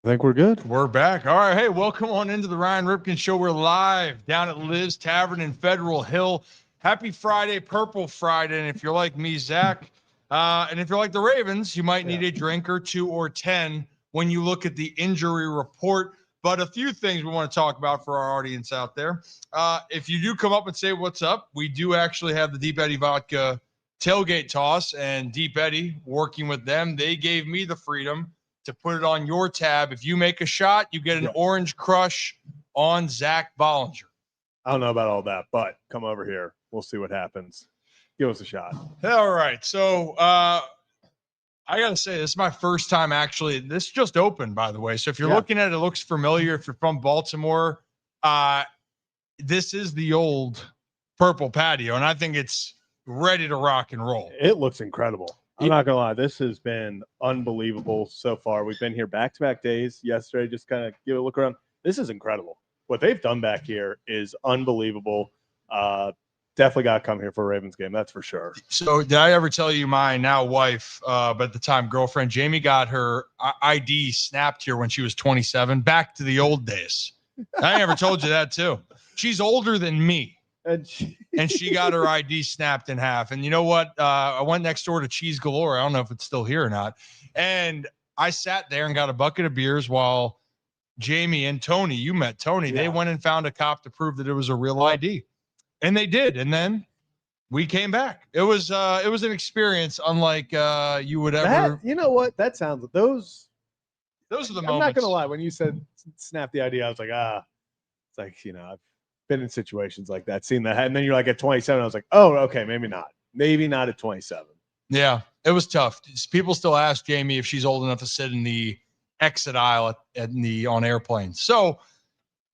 I think we're good. We're back. All right. Hey, welcome on into the Ryan Ripken Show. We're live down at Liz Tavern in Federal Hill. Happy Friday, Purple Friday. And if you're like me, Zach, and if you're like the Ravens, you might need a drink or 2 or 10 when you look at the injury report. But a few things we want to talk about for our audience out there. If you do come up and say what's up, we do actually have the Deep Eddy Vodka tailgate toss, and Deep Eddy, working with them, they gave me the freedom to put it on your tab. If you make a shot, you get an orange crush on Zach Bollinger. I don't know about all that, but come over here. We'll see what happens. Give us a shot. All right. So I got to say, this is my first time actually. This just opened, by the way. So if you're looking at it, it looks familiar. If you're from Baltimore, this is the old Purple Patio, and I think it's ready to rock and roll. It looks incredible. I'm not gonna lie, this has been unbelievable so far. We've been here back-to-back days. Yesterday, just kind of give a look around. This is incredible. What they've done back here is unbelievable. Definitely got to come here for a Ravens game, that's for sure. So did I ever tell you my now wife, but at the time girlfriend, Jamie, got her ID snapped here when she was 27, back to the old days. I never told you that too. She's older than me. And she got her ID snapped in half. And you know what? I went next door to Cheese Galore. I don't know if it's still here or not. And I sat there and got a bucket of beers while Jamie and Tony, you met Tony, they went and found a cop to prove that it was a real ID. And they did. And then we came back. It was an experience unlike you would ever. You know what? That sounds those are the moments. I'm not gonna lie. When you said snap the ID, I was like, it's like, I've been in situations like that, seen that. And then you're like at 27, I was like, oh, okay, maybe not at 27. Yeah, it was tough. People still ask Jamie if she's old enough to sit in the exit aisle on airplanes. So,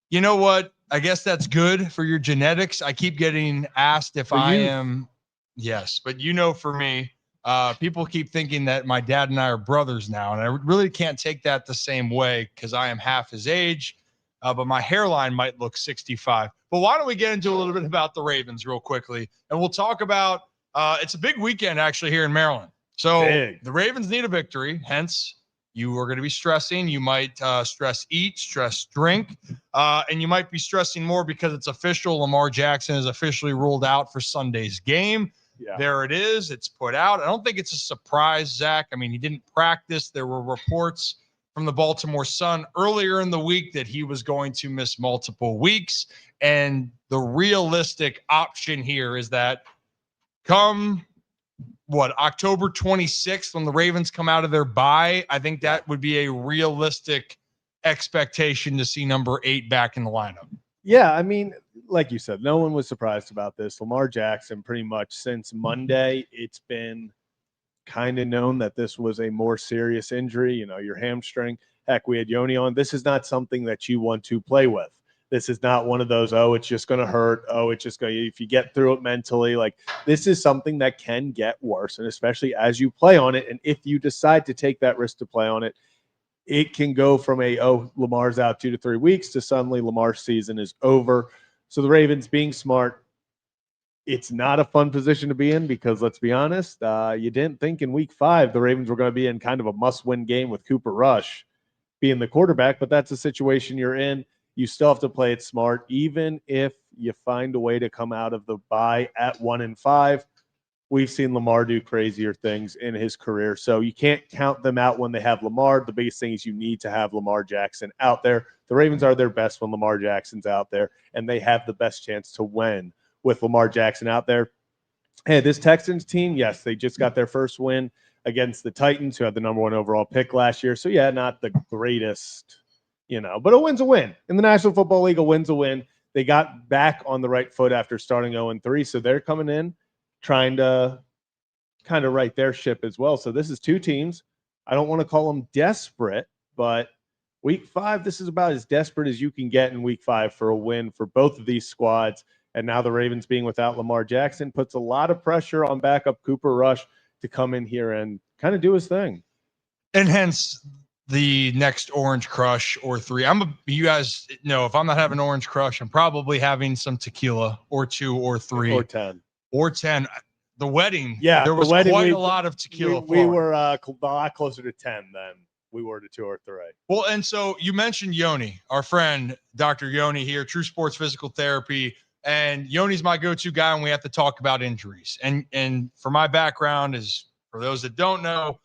you know what? I guess that's good for your genetics. I keep getting asked if I am. Yes, but for me, people keep thinking that my dad and I are brothers now, and I really can't take that the same way because I am half his age. But my hairline might look 65. But why don't we get into a little bit about the Ravens real quickly? And we'll talk about it's a big weekend actually here in Maryland. So the Ravens need a victory. Hence, you are going to be stressing. You might stress eat, stress drink, and you might be stressing more because it's official. Lamar Jackson is officially ruled out for Sunday's game. Yeah. There it is. It's put out. I don't think it's a surprise, Zach. I mean, he didn't practice. There were reports from the Baltimore Sun earlier in the week that he was going to miss multiple weeks. And the realistic option here is that come October 26th, when the Ravens come out of their bye, I think that would be a realistic expectation to see number 8 back in the lineup. Yeah, I mean, like you said, no one was surprised about this. Lamar Jackson, pretty much since Monday, it's been kind of known that this was a more serious injury, your hamstring. Heck, we had Yoni on. This is not something that you want to play with. This is not one of those, it's just going to hurt. It's just going to, if you get through it mentally, like this is something that can get worse. And especially as you play on it. And if you decide to take that risk to play on it, it can go from Lamar's out 2 to 3 weeks to suddenly Lamar's season is over. So the Ravens being smart, it's not a fun position to be in because let's be honest, you didn't think in week 5 the Ravens were going to be in kind of a must-win game with Cooper Rush being the quarterback, but that's the situation you're in. You still have to play it smart, even if you find a way to come out of the bye at 1-5. We've seen Lamar do crazier things in his career, so you can't count them out when they have Lamar. The biggest thing is you need to have Lamar Jackson out there. The Ravens are their best when Lamar Jackson's out there, and they have the best chance to win with Lamar Jackson out there. Hey, this Texans team, yes, they just got their first win against the Titans, who had the number 1 overall pick last year. So, yeah, not the greatest, but a win's a win. In the National Football League, a win's a win. They got back on the right foot after starting 0-3, so they're coming in trying to kind of right their ship as well. So this is 2 teams. I don't want to call them desperate, but week 5, this is about as desperate as you can get in week 5 for a win for both of these squads. And now the Ravens being without Lamar Jackson puts a lot of pressure on backup Cooper Rush to come in here and kind of do his thing. And hence the next Orange Crush or 3. You guys know if I'm not having Orange Crush, I'm probably having some tequila or 2 or 3. Or 10. The wedding, there was quite a lot of tequila. We were a lot closer to 10 then. we were to 2 or 3. Well, and so you mentioned Yoni, our friend, Dr. Yoni here, True Sports Physical Therapy. And Yoni's my go-to guy when we have to talk about injuries. And for my background is, for those that don't know,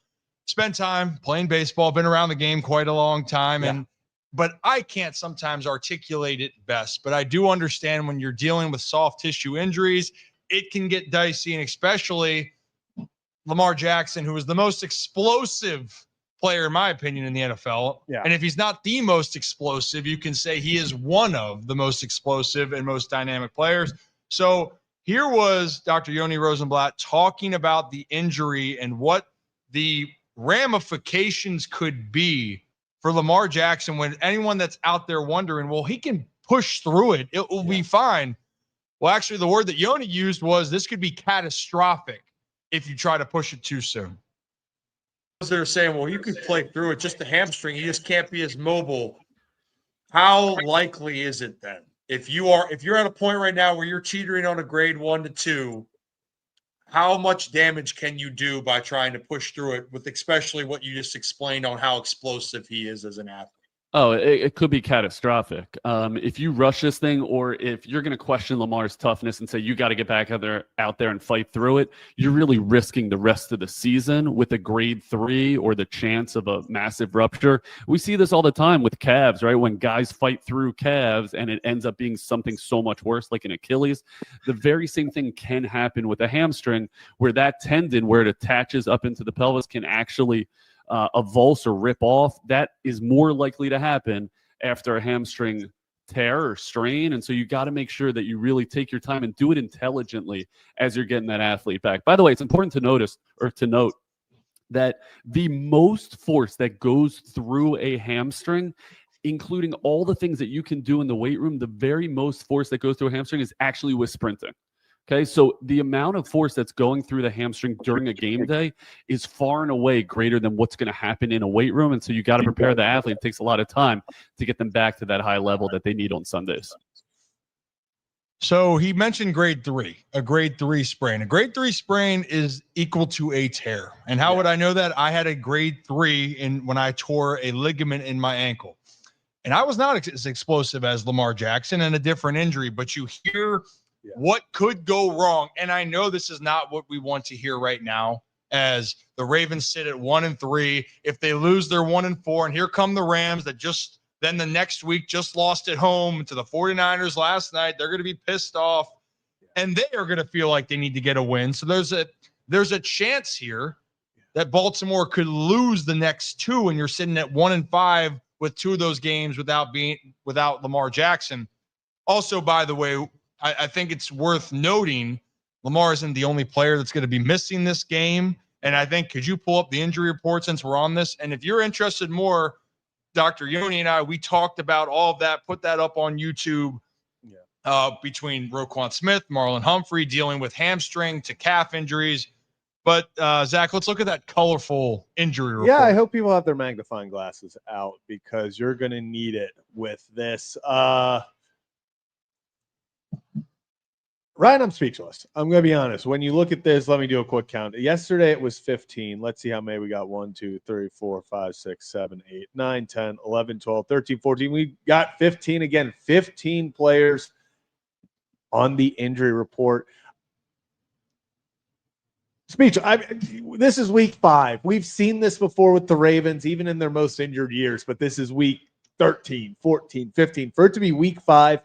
spent time playing baseball, been around the game quite a long time. Yeah. But I can't sometimes articulate it best. But I do understand when you're dealing with soft tissue injuries, it can get dicey, and especially Lamar Jackson, who is the most explosive player, in my opinion, in the NFL. Yeah. And if he's not the most explosive, you can say he is one of the most explosive and most dynamic players. So here was Dr. Yoni Rosenblatt talking about the injury and what the ramifications could be for Lamar Jackson, when anyone that's out there wondering, well, he can push through it, it will be fine. Well, actually, the word that Yoni used was this could be catastrophic if you try to push it too soon. They're saying, well, you can play through it, just the hamstring, you just can't be as mobile. How likely is it then? If you're at a point right now where you're teetering on a grade 1 to 2, how much damage can you do by trying to push through it, with especially what you just explained on how explosive he is as an athlete? Oh, it could be catastrophic. If you rush this thing, or if you're going to question Lamar's toughness and say you got to get back out there and fight through it, you're really risking the rest of the season with a grade 3 or the chance of a massive rupture. We see this all the time with calves, right? When guys fight through calves and it ends up being something so much worse, like an Achilles. The very same thing can happen with a hamstring, where that tendon, where it attaches up into the pelvis, can actually avulse or rip off. That is more likely to happen after a hamstring tear or strain. And so you got to make sure that you really take your time and do it intelligently as you're getting that athlete back. By the way, it's important to note that the most force that goes through a hamstring, including all the things that you can do in the weight room, the very most force that goes through a hamstring is actually with sprinting. Okay, so the amount of force that's going through the hamstring during a game day is far and away greater than what's going to happen in a weight room. And so you got to prepare the athlete. It takes a lot of time to get them back to that high level that they need on Sundays. So he mentioned grade 3, a grade 3 sprain. A grade 3 sprain is equal to a tear. And how would I know that? I had a grade 3 when I tore a ligament in my ankle. And I was not as explosive as Lamar Jackson, and a different injury, but you hear what could go wrong. And I know this is not what we want to hear right now, as the Ravens sit at 1-3. If they lose, they're 1-4. And here come the Rams that then the next week just lost at home to the 49ers last night. They're going to be pissed off, and they are going to feel like they need to get a win. So there's a chance here that Baltimore could lose the next 2, and you're sitting at 1-5 with 2 of those games without Lamar Jackson. Also, by the way, I think it's worth noting Lamar isn't the only player that's going to be missing this game. And I think, could you pull up the injury report since we're on this? And if you're interested more, Dr. Yoni and I, we talked about all of that, put that up on YouTube between Roquan Smith, Marlon Humphrey, dealing with hamstring to calf injuries. But, Zach, let's look at that colorful injury report. Yeah, I hope people have their magnifying glasses out, because you're going to need it with this. Ryan, I'm speechless. I'm going to be honest. When you look at this, let me do a quick count. Yesterday it was 15. Let's see how many we got. 1, 2, 3, 4, 5, 6, 7, 8, 9, 10, 11, 12, 13, 14. We got 15 again. 15 players on the injury report. This is week 5. We've seen this before with the Ravens, even in their most injured years, but this is week 13, 14, 15. For it to be week 5,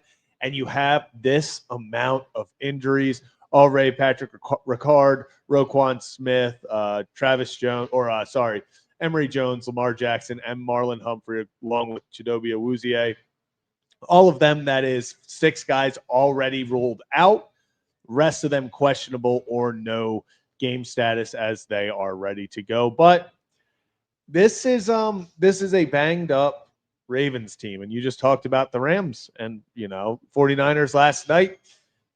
and you have this amount of injuries already: Patrick Ricard, Roquan Smith, Travis Jones, Emory Jones, Lamar Jackson, and Marlon Humphrey, along with Chidobe Awuzie. All of them, that is 6 guys already ruled out. Rest of them questionable or no game status, as they are ready to go. But this is a banged up Ravens team, and you just talked about the Rams, and 49ers last night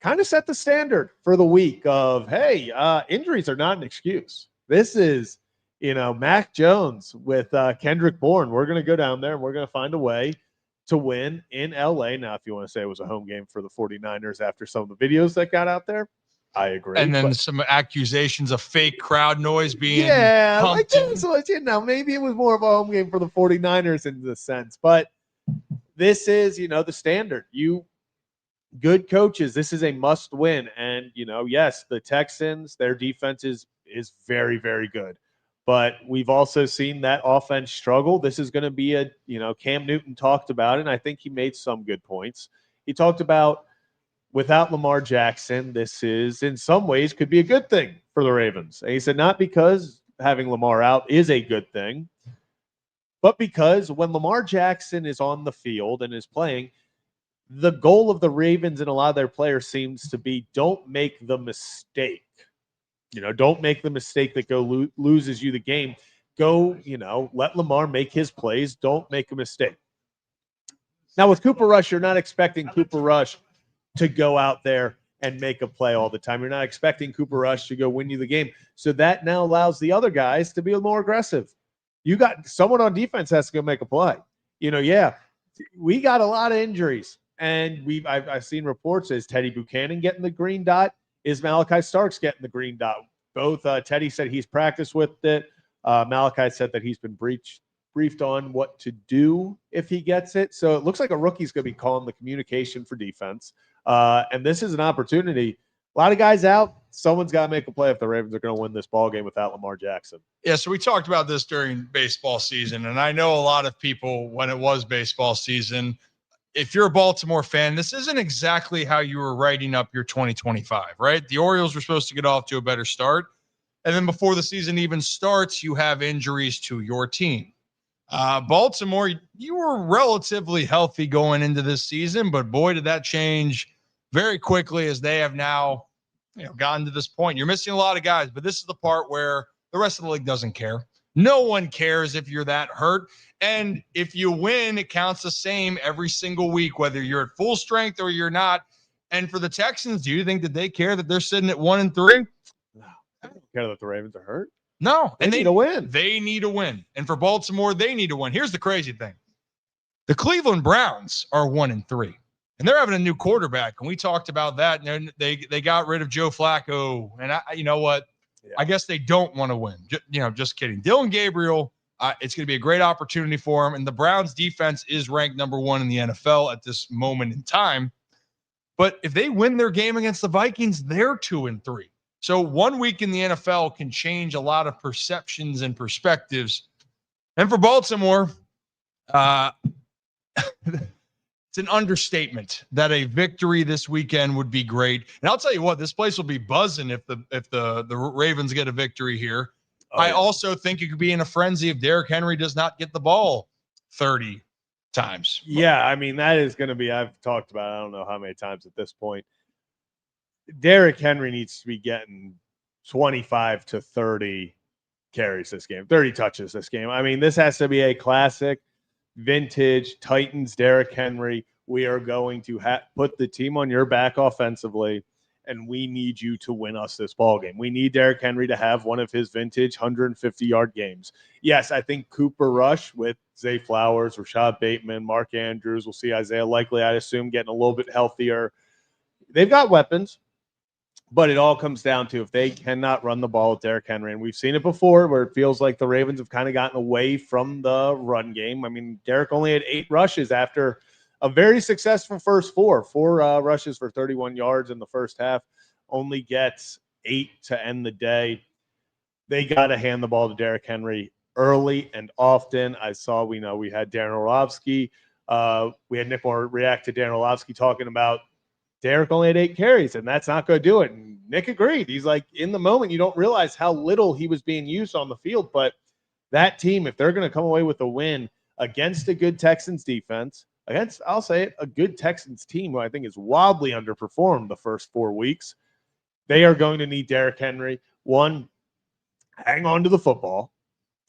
kind of set the standard for the week of, hey, injuries are not an excuse. This is Mac Jones with Kendrick Bourne. We're going to go down there and we're going to find a way to win in LA. Now, if you want to say it was a home game for the 49ers after some of the videos that got out there, I agree. And then but- some accusations of fake crowd noise being yeah, pumped like in. this was, maybe it was more of a home game for the 49ers in this sense, but this is, the standard. Good coaches, this is a must win. And, yes, the Texans, their defense is very, very good. But we've also seen that offense struggle. This is going to be Cam Newton talked about it, and I think he made some good points. He talked about without Lamar Jackson, this is in some ways could be a good thing for the Ravens. And he said not because having Lamar out is a good thing, but because when Lamar Jackson is on the field and is playing, the goal of the Ravens and a lot of their players seems to be don't make the mistake. Don't make the mistake that loses you the game. Go, let Lamar make his plays. Don't make a mistake. Now, with Cooper Rush, you're not expecting Cooper Rush to go out there and make a play all the time. You're not expecting Cooper Rush to go win you the game. So that now allows the other guys to be more aggressive. You got someone on defense has to go make a play. We got a lot of injuries. And I've seen reports as Teddy Buchanan getting the green dot, is Malachi Starks getting the green dot. Both Teddy said he's practiced with it. Malachi said that he's been briefed on what to do if he gets it. So it looks like a rookie's going to be calling the communication for defense. And this is an opportunity. A lot of guys out. Someone's got to make a play if the Ravens are going to win this ball game without Lamar Jackson. Yeah, so we talked about this during baseball season, and I know a lot of people when it was baseball season, if you're a Baltimore fan, this isn't exactly how you were writing up your 2025, right? The Orioles were supposed to get off to a better start. And then before the season even starts, you have injuries to your team. Baltimore, you were relatively healthy going into this season, but boy, did that change very quickly as they have now gotten to this point. You're missing a lot of guys, but this is the part where the rest of the league doesn't care. No one cares if you're that hurt. And if you win, it counts the same every single week, whether you're at full strength or you're not. And for the Texans, do you think that they care that they're sitting at 1-3? No, I don't care that the Ravens are hurt. No. They need to win. They need to win. And for Baltimore, they need to win. Here's the crazy thing. The Cleveland Browns are 1-3. And they're having a new quarterback. And we talked about that. And they got rid of Joe Flacco. And you know what? Yeah. I guess they don't want to win. Just kidding. Dylan Gabriel, it's going to be a great opportunity for him. And the Browns defense is ranked number 1 in the NFL at this moment in time. But if they win their game against the Vikings, they're 2-3. So 1 week in the NFL can change a lot of perceptions and perspectives. And for Baltimore, it's an understatement that a victory this weekend would be great. And I'll tell you what, this place will be buzzing if the Ravens get a victory here. I also think it could be in a frenzy if Derrick Henry does not get the ball 30 times. Yeah, I mean, that is going to be, I've talked about it, I don't know how many times at this point. Derrick Henry needs to be getting 25 to 30 carries this game, 30 touches this game. I mean, this has to be a classic, vintage Titans Derrick Henry. We are going to put the team on your back offensively, and we need you to win us this ball game. We need Derrick Henry to have one of his vintage 150-yard games. Yes, I think Cooper Rush with Zay Flowers, Rashad Bateman, Mark Andrews, we'll see Isaiah Likely, I'd assume, getting a little bit healthier. They've got weapons, but it all comes down to if they cannot run the ball with Derrick Henry. And we've seen it before where it feels like the Ravens have kind of gotten away from the run game. I mean, Derrick only had 8 rushes after a very successful first 4 rushes for 31 yards in the first half, only gets 8 to end the day. They got to hand the ball to Derrick Henry early and often. We had Darren Orlovsky. We had Nick Moore react to Darren Orlovsky talking about Derrick only had 8 carries, and that's not going to do it. And Nick agreed. He's like, in the moment, you don't realize how little he was being used on the field. But that team, if they're going to come away with a win against a good Texans defense, against, I'll say it, a good Texans team who I think is wildly underperformed the first 4 weeks, they are going to need Derrick Henry. One, hang on to the football.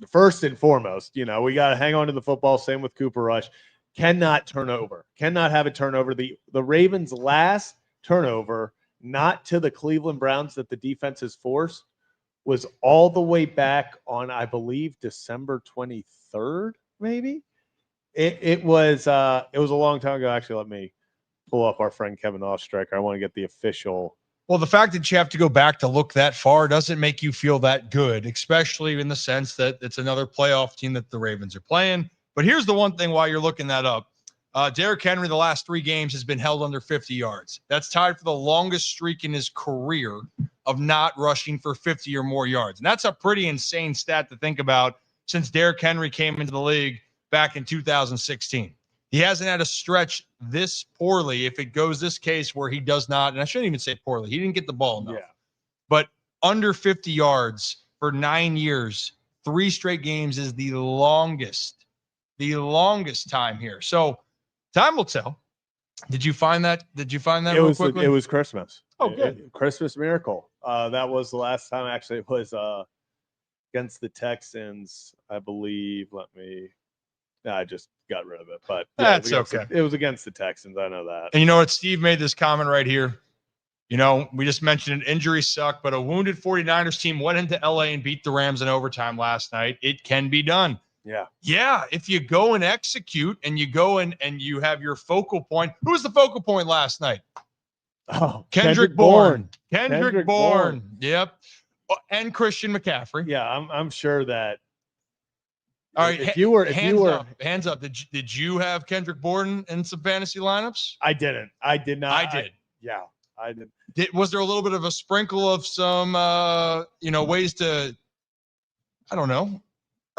First and foremost, we got to hang on to the football. Same with Cooper Rush. Cannot turn over. Cannot have a turnover. The Ravens' last turnover, not to the Cleveland Browns that the defense has forced, was all the way back on, I believe, December 23rd, maybe. It was a long time ago. Actually, let me pull up our friend Kevin Ostreicher. I want to get the official Well, the fact that you have to go back to look that far doesn't make you feel that good, especially in the sense that it's another playoff team that the Ravens are playing. But here's the one thing while you're looking that up. Derrick Henry, the last 3 games, has been held under 50 yards. That's tied for the longest streak in his career of not rushing for 50 or more yards. And that's a pretty insane stat to think about since Derrick Henry came into the league back in 2016. He hasn't had a stretch this poorly if it goes this case where he does not, and I shouldn't even say poorly, he didn't get the ball enough. Yeah. But under 50 yards for 9 years, 3 straight games is the longest time here. So time will tell. Did you find that? It was Christmas. Oh, good. Christmas miracle. That was the last time. Actually, it was against the Texans, I believe. I just got rid of it, but yeah, That's okay. It was against the Texans. I know that. And you know what? Steve made this comment right here. You know, we just mentioned an injury suck, but a wounded 49ers team went into LA and beat the Rams in overtime last night. It can be done. Yeah. Yeah. If you go and execute and you go and you have your focal point. Who was the focal point last night? Oh, Kendrick Bourne. Kendrick Bourne. Yep. And Christian McCaffrey. Yeah, I'm sure that. All right. Hands up. Did you have Kendrick Bourne in some fantasy lineups? I didn't. I did not. I did. Yeah, I did. Was there a little bit of a sprinkle of some, ways to, I don't know,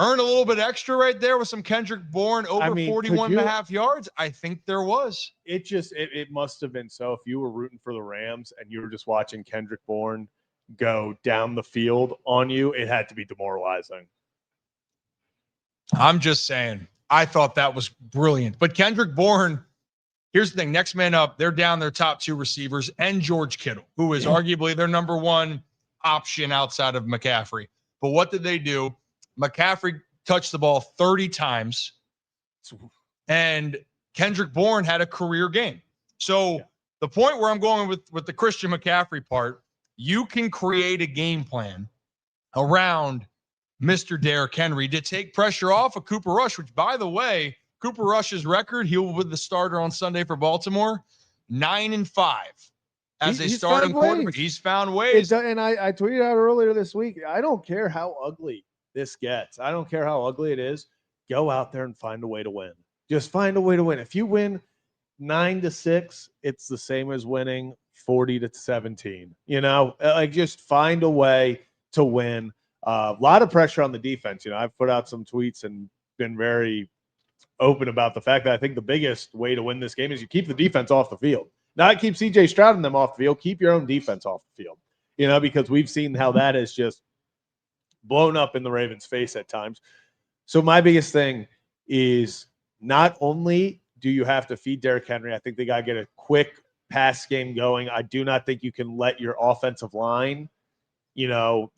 earn a little bit extra right there with some Kendrick Bourne over 41 and a half yards? I think there was. It must have been so. If you were rooting for the Rams and you were just watching Kendrick Bourne go down the field on you, it had to be demoralizing. I'm just saying, I thought that was brilliant. But Kendrick Bourne, here's the thing. Next man up, they're down their top 2 receivers and George Kittle, who is arguably their number 1 option outside of McCaffrey. But what did they do? McCaffrey touched the ball 30 times, and Kendrick Bourne had a career game. So the point where I'm going with the Christian McCaffrey part, you can create a game plan around Mr. Derrick Henry to take pressure off of Cooper Rush, which, by the way, Cooper Rush's record, he will be the starter on Sunday for Baltimore, 9-5 as a starting quarterback. He's found ways. And I tweeted out earlier this week, I don't care how ugly this gets. I don't care how ugly it is. Go out there and find a way to win. Just find a way to win. If you win 9-6, it's the same as winning 40-17. Just find a way to win. A lot of pressure on the defense. I've put out some tweets and been very open about the fact that I think the biggest way to win this game is you keep the defense off the field. Not keep CJ Stroud and them off the field. Keep your own defense off the field. Because we've seen how that is just blown up in the Ravens' face at times. So my biggest thing is not only do you have to feed Derrick Henry, I think they got to get a quick pass game going. I do not think you can let your offensive line, you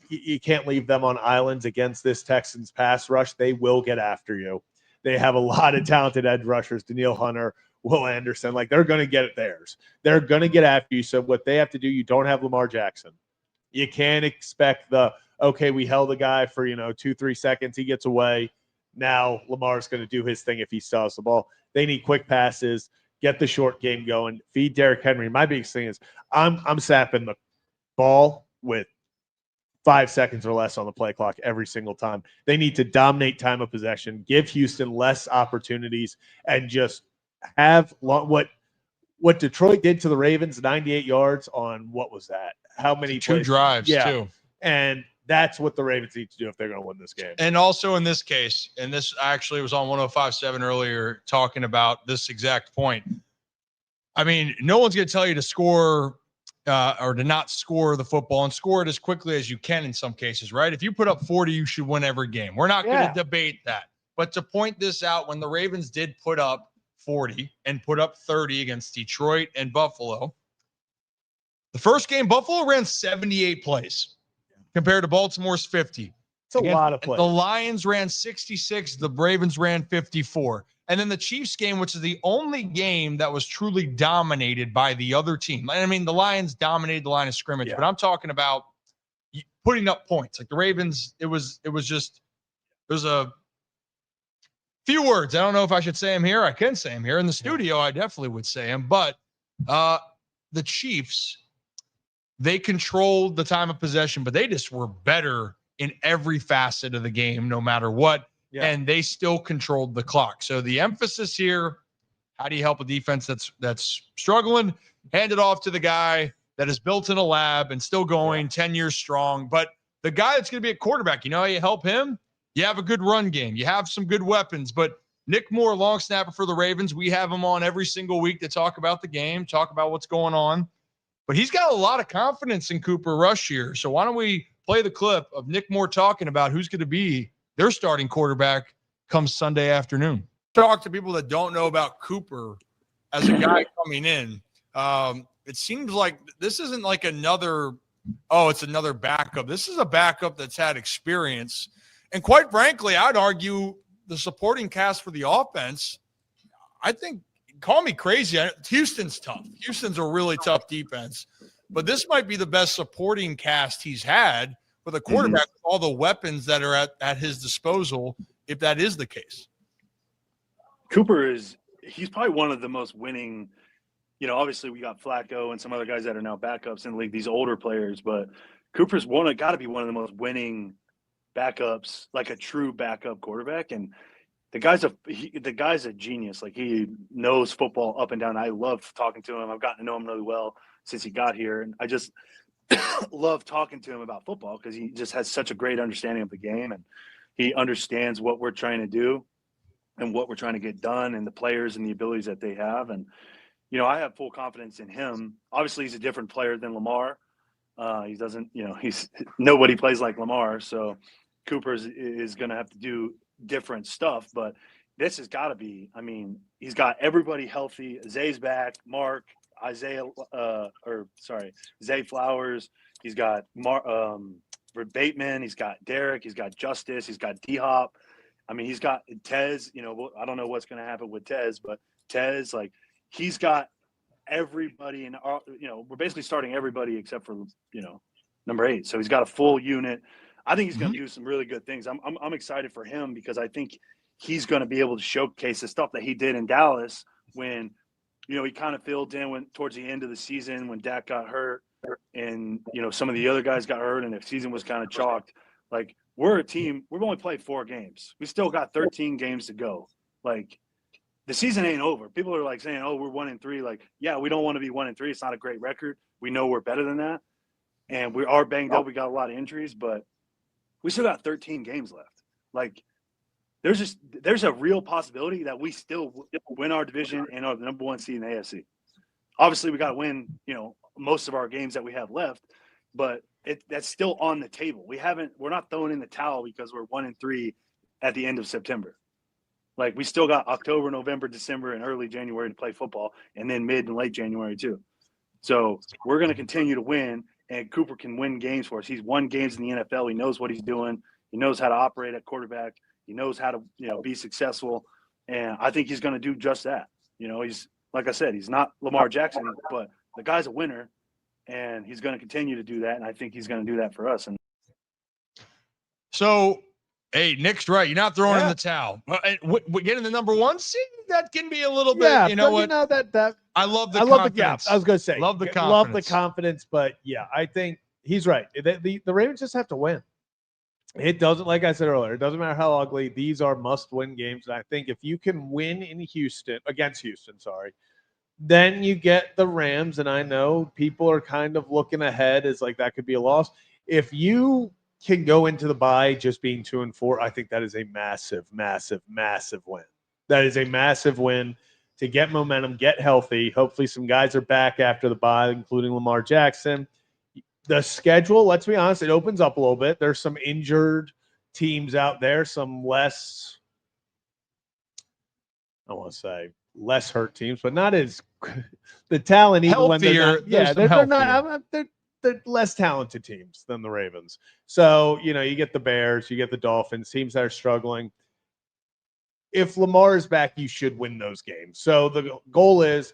can't leave them on islands against this Texans pass rush. They will get after you. They have a lot of talented edge rushers, Danielle Hunter, Will Anderson. They're going to get it theirs. They're going to get after you. So what they have to do, you don't have Lamar Jackson. You can't expect we held a guy for, 2-3 seconds. He gets away. Now Lamar's going to do his thing if he still has the ball. They need quick passes, get the short game going, feed Derrick Henry. My biggest thing is I'm sapping the ball with 5 seconds or less on the play clock every single time. They need to dominate time of possession, give Houston less opportunities, and just have what Detroit did to the Ravens, 98 yards on what was that? How many 2 plays? drives, yeah. too. And that's what the Ravens need to do if they're going to win this game. And also in this case, and this actually was on 105.7 earlier talking about this exact point. I mean, no one's going to tell you to score or to not score the football and score it as quickly as you can in some cases, right? If you put up 40, you should win every game. We're not going to debate that. But to point this out, when the Ravens did put up 40 and put up 30 against Detroit and Buffalo, the first game, Buffalo ran 78 plays compared to Baltimore's 50. It's a lot of plays. The Lions ran 66. The Ravens ran 54. And then the Chiefs game, which is the only game that was truly dominated by the other team. I mean, the Lions dominated the line of scrimmage, but I'm talking about putting up points. Like the Ravens, it was just, there's a few words. I don't know if I should say them here. I can say them here. In the studio, I definitely would say them. But the Chiefs, they controlled the time of possession, but they just were better in every facet of the game, no matter what. Yeah. And they still controlled the clock. So the emphasis here, how do you help a defense that's struggling? Hand it off to the guy that is built in a lab and still going 10 years strong. But the guy that's going to be a quarterback, you know how you help him? You have a good run game. You have some good weapons. But Nick Moore, long snapper for the Ravens, we have him on every single week to talk about the game, talk about what's going on. But he's got a lot of confidence in Cooper Rush here. So why don't we play the clip of Nick Moore talking about who's going to be their starting quarterback come Sunday afternoon. Talk to people that don't know about Cooper as a guy coming in. It seems like this isn't like it's another backup. This is a backup that's had experience. And quite frankly, I'd argue the supporting cast for the offense, I think, call me crazy, Houston's tough. Houston's a really tough defense. But this might be the best supporting cast he's had with a quarterback with all the weapons that are at his disposal, if that is the case. Cooper he's probably one of the most winning, obviously we got Flacco and some other guys that are now backups in the league, these older players, but Cooper's got to be one of the most winning backups, like a true backup quarterback. And the guy's a genius. Like, he knows football up and down. I love talking to him. I've gotten to know him really well since he got here. And I just love talking to him about football because he just has such a great understanding of the game, and he understands what we're trying to do and what we're trying to get done and the players and the abilities that they have. And, I have full confidence in him. Obviously, he's a different player than Lamar. He doesn't, nobody plays like Lamar. So Cooper is going to have to do different stuff, but this has got to be, he's got everybody healthy. Zay's back, Mark, Zay Flowers. He's got Bateman. He's got Derek. He's got Justice. He's got D-Hop. He's got Tez. I don't know what's going to happen with Tez, but Tez, he's got everybody, and we're basically starting everybody except for number 8. So he's got a full unit. I think he's going to do some really good things. I'm excited for him because I think he's going to be able to showcase the stuff that he did in Dallas when he kind of filled in towards the end of the season when Dak got hurt and some of the other guys got hurt and the season was kind of chalked. Like, we're a team. We've only played 4 games. We still got 13 games to go. The season ain't over. People are saying, "Oh, we're 1-3." Yeah, we don't want to be 1-3. It's not a great record. We know we're better than that, and we are banged up. We got a lot of injuries, but we still got 13 games left. There's a real possibility that we still win our division and are the number 1 seed in the AFC. Obviously, we got to win, most of our games that we have left, but that's still on the table. We're not throwing in the towel because we're 1-3 at the end of September. We still got October, November, December, and early January to play football, and then mid and late January too. So we're going to continue to win, and Cooper can win games for us. He's won games in the NFL. He knows what he's doing. He knows how to operate at quarterback. He knows how to, be successful, and I think he's going to do just that. He's, like I said, he's not Lamar Jackson, but the guy's a winner, and he's going to continue to do that, and I think he's going to do that for us. And so, hey, Nick's right. You're not throwing in the towel. Getting the number 1 seed, that can be a little bit. Yeah, you know what? That I love the confidence. I was going to say, love the confidence. But yeah, I think he's right. The Ravens just have to win. It doesn't, like I said earlier, it doesn't matter how ugly. These are must-win games. And I think if you can win against Houston, then you get the Rams. And I know people are kind of looking ahead as that could be a loss. If you can go into the bye just being 2-4, I think that is a massive, massive, massive win. That is a massive win to get momentum, get healthy. Hopefully some guys are back after the bye, including Lamar Jackson. The schedule, let's be honest, it opens up a little bit. There's some injured teams out there, some less, I want to say less hurt teams, but not as the talent. Even healthier. They're less talented teams than the Ravens. So, you get the Bears, you get the Dolphins, teams that are struggling. If Lamar is back, you should win those games. So the goal is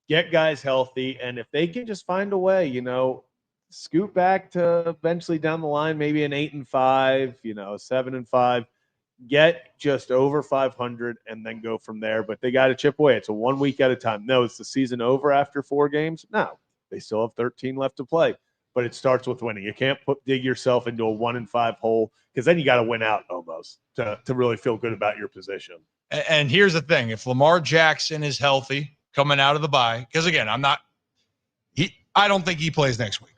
get guys healthy. And if they can just find a way, scoot back to eventually down the line, maybe an 8-5, 7-5, get just over 500 and then go from there. But they got to chip away. It's a 1 week at a time. No, it's the season over after 4 games. No. They still have 13 left to play. but it starts with winning. You can't dig yourself into a 1-5 hole because then you got to win out almost to really feel good about your position. And here's the thing: if Lamar Jackson is healthy coming out of the bye, because again, I don't think he plays next week.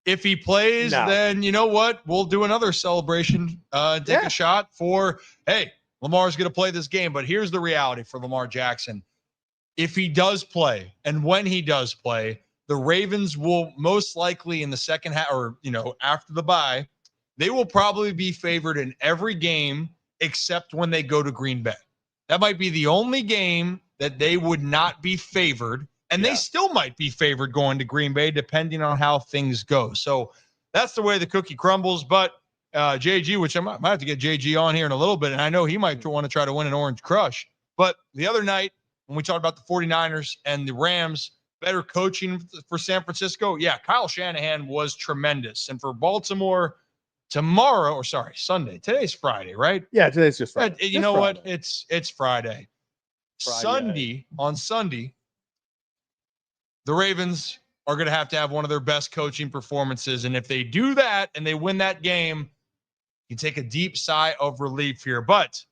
If he plays, then you know what? We'll do another celebration, take a shot for, hey, Lamar's going to play this game. But here's the reality for Lamar Jackson. If he does play, and when he does play, the Ravens will most likely in the second half, or, after the bye, they will probably be favored in every game except when they go to Green Bay. That might be the only game that they would not be favored. And they still might be favored going to Green Bay, depending on how things go. So that's the way the cookie crumbles. But JG, which I might have to get JG on here in a little bit, and I know he might want to try to win an Orange Crush. But the other night, when we talked about the 49ers and the Rams, better coaching for San Francisco, Kyle Shanahan was tremendous. And for Baltimore, Sunday. Today's Friday, right? Yeah, today's just Friday. You know what? It's Friday. On Sunday, the Ravens are going to have one of their best coaching performances. And if they do that and they win that game, you take a deep sigh of relief here. But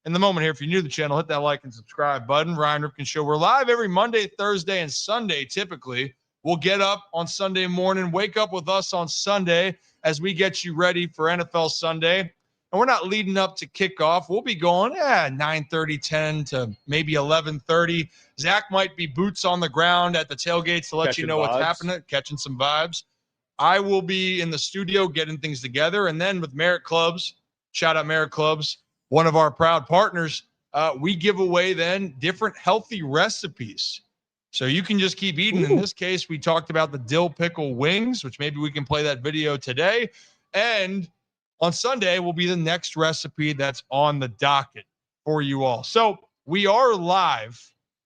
in the moment here, if you're new to the channel, hit that like and subscribe button. Ryan Ripken Show. We're live every Monday, Thursday, and Sunday typically. We'll get up on Sunday morning, wake up with us on Sunday as we get you ready for NFL Sunday. And we're not leading up to kickoff. We'll be going 9:30, 10 to maybe 11:30. Zach might be boots on the ground at the tailgates to let you know what's happening, catching some vibes. I will be in the studio getting things together. And then with Merit Clubs, shout out Merit Clubs, one of our proud partners, we give away then different healthy recipes. So you can just keep eating. In this case, we talked about the dill pickle wings, which maybe we can play that video today. And on Sunday will be the next recipe that's on the docket for you all. So we are live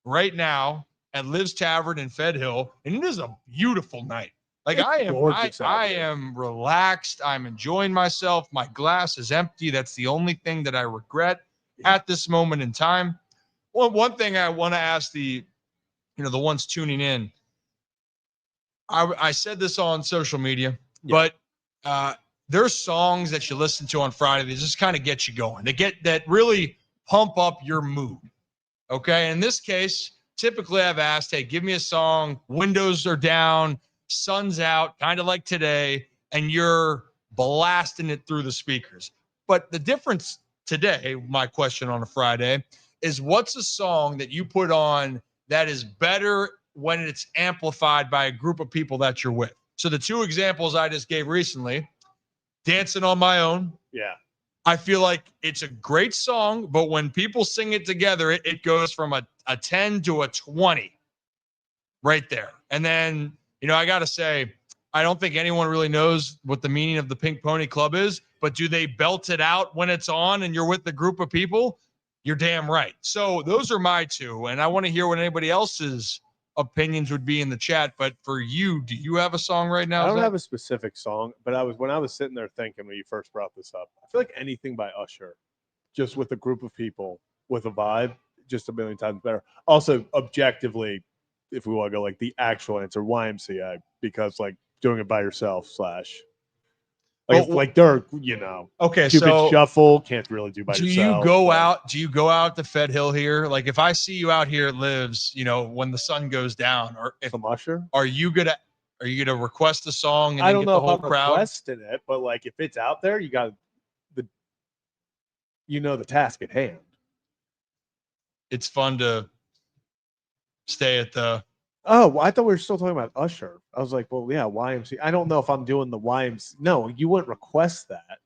right now at Liv's Tavern in Fed Hill, and it is a beautiful night. Like I am relaxed. I'm enjoying myself. My glass is empty. That's the only thing that I regret at this moment in time. Well, one thing I want to ask the ones tuning in. I said this on social media, but there's songs that you listen to on Friday that just kind of get you going. That really pump up your mood. Okay. In this case, typically I've asked, hey, give me a song. Windows are down, sun's out, kind of like today, and you're blasting it through the speakers. But the difference today, my question on a Friday, is what's a song that you put on that is better when it's amplified by a group of people that you're with? So the two examples I just gave recently, Dancing on My Own. Yeah. I feel like it's a great song, but when people sing it together, it goes from a 10 to a 20 right there. And then, I got to say, I don't think anyone really knows what the meaning of the Pink Pony Club is, but do they belt it out when it's on and you're with the group of people? You're damn right. So those are my two, and I want to hear what anybody else's opinions would be in the chat. But for you, do you have a song right now? I don't have a specific song, but when I was sitting there thinking when you first brought this up, I feel like anything by Usher, just with a group of people with a vibe, just a million times better. Also, objectively, if we want to go like the actual answer, YMCA, because like doing it by yourself / like they're okay, Cupid so Shuffle can't really do by yourself. Do you go out to Fed Hill here? Like if I see you out here at Lives, when the sun goes down, or if Some Usher, are you gonna request a song and I then don't get know the if whole I'm crowd? requesting it, but like if it's out there, you got the task at hand. It's fun to stay at the. Oh, well, I thought we were still talking about Usher. I was like, well, yeah, YMCA. I don't know if I'm doing the YMCA. No, you wouldn't request that.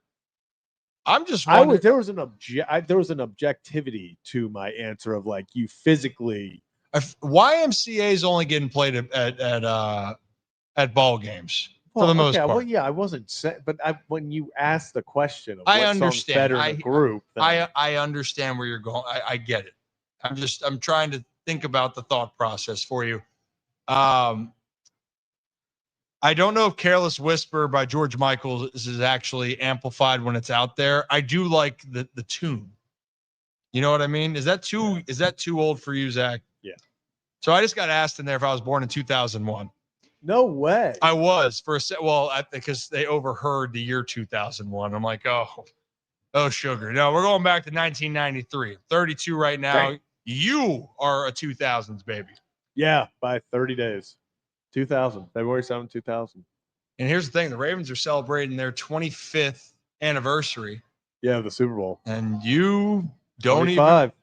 I'm just wondering. There was an objectivity to my answer of like you physically. YMCA is only getting played at ball games for the most part. Well, yeah, I wasn't saying, but when you asked the question of I what understand. song's better in a group, I understand where you're going. I get it. I'm trying to think about the thought process for you. I don't know if Careless Whisper by George Michael is actually amplified when it's out there. I do like the tune. You know what I mean? Is that too old for you, Zach? Yeah. So I just got asked in there if I was born in 2001. No way. I was for a because they overheard the year 2001. I'm like, oh, sugar. No, we're going back to 1993. 32 right now. Dang. You are a 2000s baby. Yeah, by 30 days. 2000, February 7th, 2000. And here's the thing: the Ravens are celebrating their 25th anniversary. Yeah, the Super Bowl. And you don't 25. even.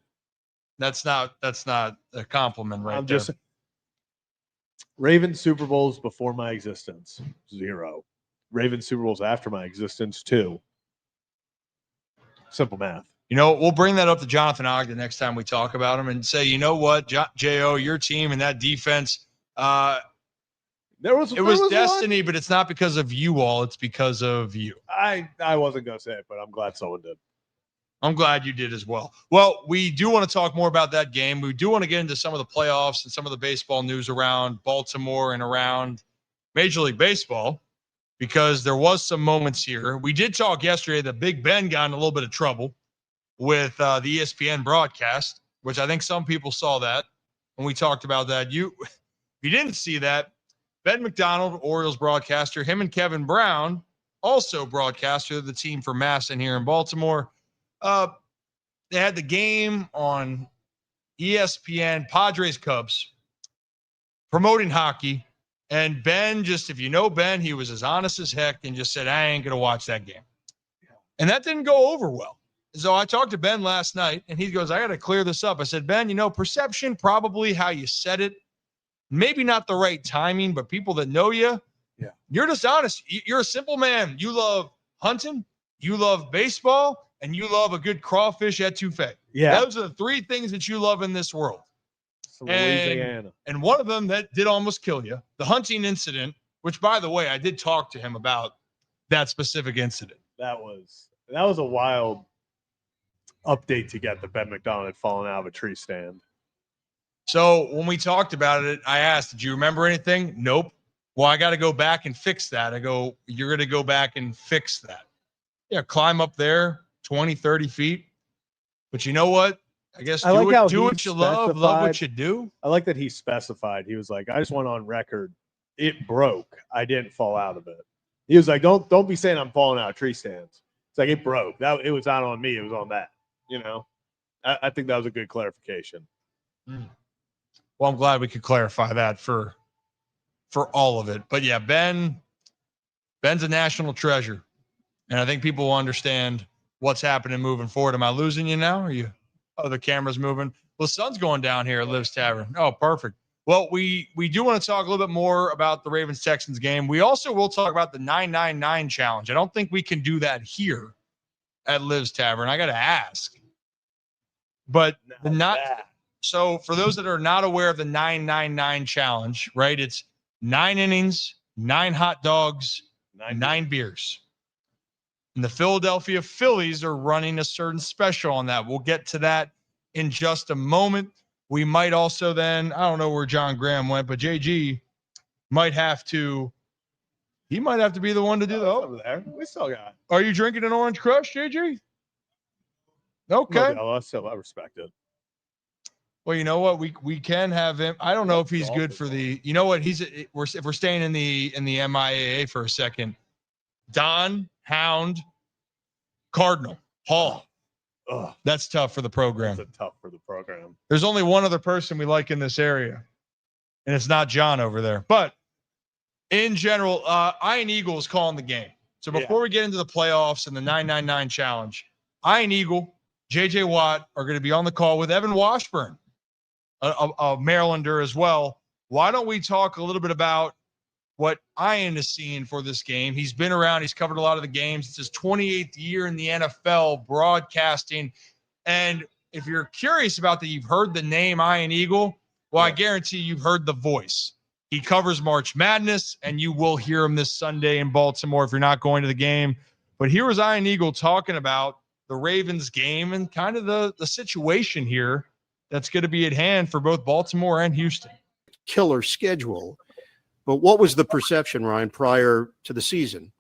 That's not a compliment, right? I'm just Ravens Super Bowls before my existence, 0. Ravens Super Bowls after my existence, 2. Simple math. You know, we'll bring that up to Jonathan Ogden next time we talk about him and say, you know what, J.O., your team and that defense, it was destiny, but it's not because of you all. It's because of you. I wasn't going to say it, but I'm glad someone did. I'm glad you did as well. Well, we do want to talk more about that game. We do want to get into some of the playoffs and some of the baseball news around Baltimore and around Major League Baseball, because there was some moments here. We did talk yesterday that Big Ben got in a little bit of trouble with the ESPN broadcast, which I think some people saw that when we talked about that. If you didn't see that, Ben McDonald, Orioles broadcaster, him and Kevin Brown, also broadcaster of the team for Masson here in Baltimore. They had the game on ESPN, Padres Cubs, promoting hockey. And Ben, if you know Ben, he was as honest as heck and just said, I ain't going to watch that game. And that didn't go over well. So I talked to Ben last night, and he goes, I got to clear this up. I said, Ben, perception, probably how you said it, maybe not the right timing, but people that know you, you're just honest. You're a simple man. You love hunting, you love baseball, and you love a good crawfish etouffee. Yeah. Those are the 3 things that you love in this world. Louisiana. And one of them that did almost kill you, the hunting incident, which, by the way, I did talk to him about that specific incident. That was a wild update to get that Ben McDonald had fallen out of a tree stand. So when we talked about it, I asked, did you remember anything? Nope. Well, I got to go back and fix that. I go, you're going to go back and fix that. Yeah, climb up there 20, 30 feet. But you know what? I guess do what you love what you do. I like that he specified. He was like, I just went on record. It broke. I didn't fall out of it. He was like, don't be saying I'm falling out of tree stands. It's like, it broke. It was not on me. It was on that. I think that was a good clarification. Well, I'm glad we could clarify that for all of it. But yeah, Ben's a national treasure. And I think people will understand what's happening moving forward. Am I losing you now? Are you? Oh, the camera's moving. Well, the sun's going down here at Liv's Tavern. Oh, perfect. Well, we do want to talk a little bit more about the Ravens-Texans game. We also will talk about the 999 challenge. I don't think we can do that here at Liv's Tavern. I got to ask. But so for those that are not aware of the 999 challenge, right? It's 9 innings, 9 hot dogs, 9 beers. And the Philadelphia Phillies are running a certain special on that. We'll get to that in just a moment. We might also then, I don't know where John Graham went, but JG might have to be the one to do that. Over there. We still got. Are you drinking an Orange Crush, JG? Okay. I respect it. Well, you know what? We can have him. I don't know if he's good for the. You know what? If we're staying in the MIAA for a second. Don Hound Cardinal Hall. Ugh, that's tough for the program. that's tough for the program. There's only one other person we like in this area, and it's not John over there. But in general, Iron Eagle is calling the game. So before we get into the playoffs and the 999 challenge, Iron Eagle, JJ Watt are going to be on the call with Evan Washburn, a Marylander as well. Why don't we talk a little bit about what Ian is seeing for this game? He's been around. He's covered a lot of the games. It's his 28th year in the NFL broadcasting. And if you're curious about that, you've heard the name Iron Eagle. Well, I guarantee you've heard the voice. He covers March Madness, and you will hear him this Sunday in Baltimore if you're not going to the game. But here was Iron Eagle talking about the Ravens game and kind of the situation here that's going to be at hand for both Baltimore and Houston. Killer schedule. But what was the perception, Ryan, prior to the season?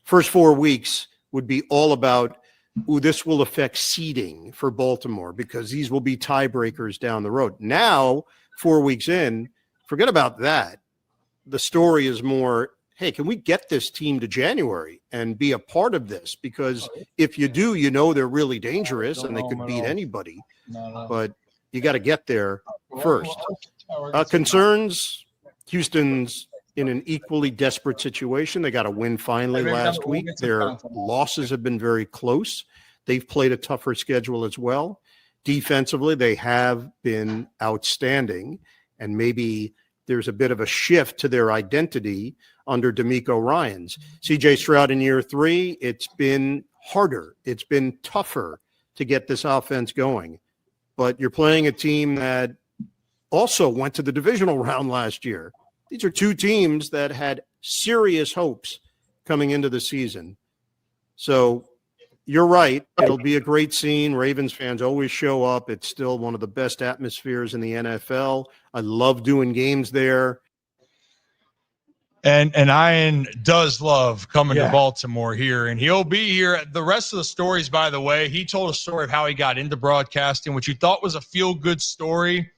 First 4 weeks would be all about, this will affect seeding for Baltimore because these will be tiebreakers down the road. Now, 4 weeks in, forget about that. the story is more, hey, can we get this team to January and be a part of this? Because if you do, you know they're really dangerous and they could beat anybody. But you got to get there first. Concerns, Houston's in an equally desperate situation. They got a win finally last week. Their losses have been very close. They've played a tougher schedule as well. Defensively, they have been outstanding, and maybe there's a bit of a shift to their identity under D'Amico Ryans. CJ Stroud in year 3, it's been harder. It's been tougher to get this offense going. But you're playing a team that also went to the divisional round last year. These are two teams that had serious hopes coming into the season. So you're right. It'll be a great scene. Ravens fans always show up. It's still one of the best atmospheres in the NFL. I love doing games there. And Ian does love coming to Baltimore here, and he'll be here. The rest of the stories, by the way, he told a story of how he got into broadcasting, which he thought was a feel-good story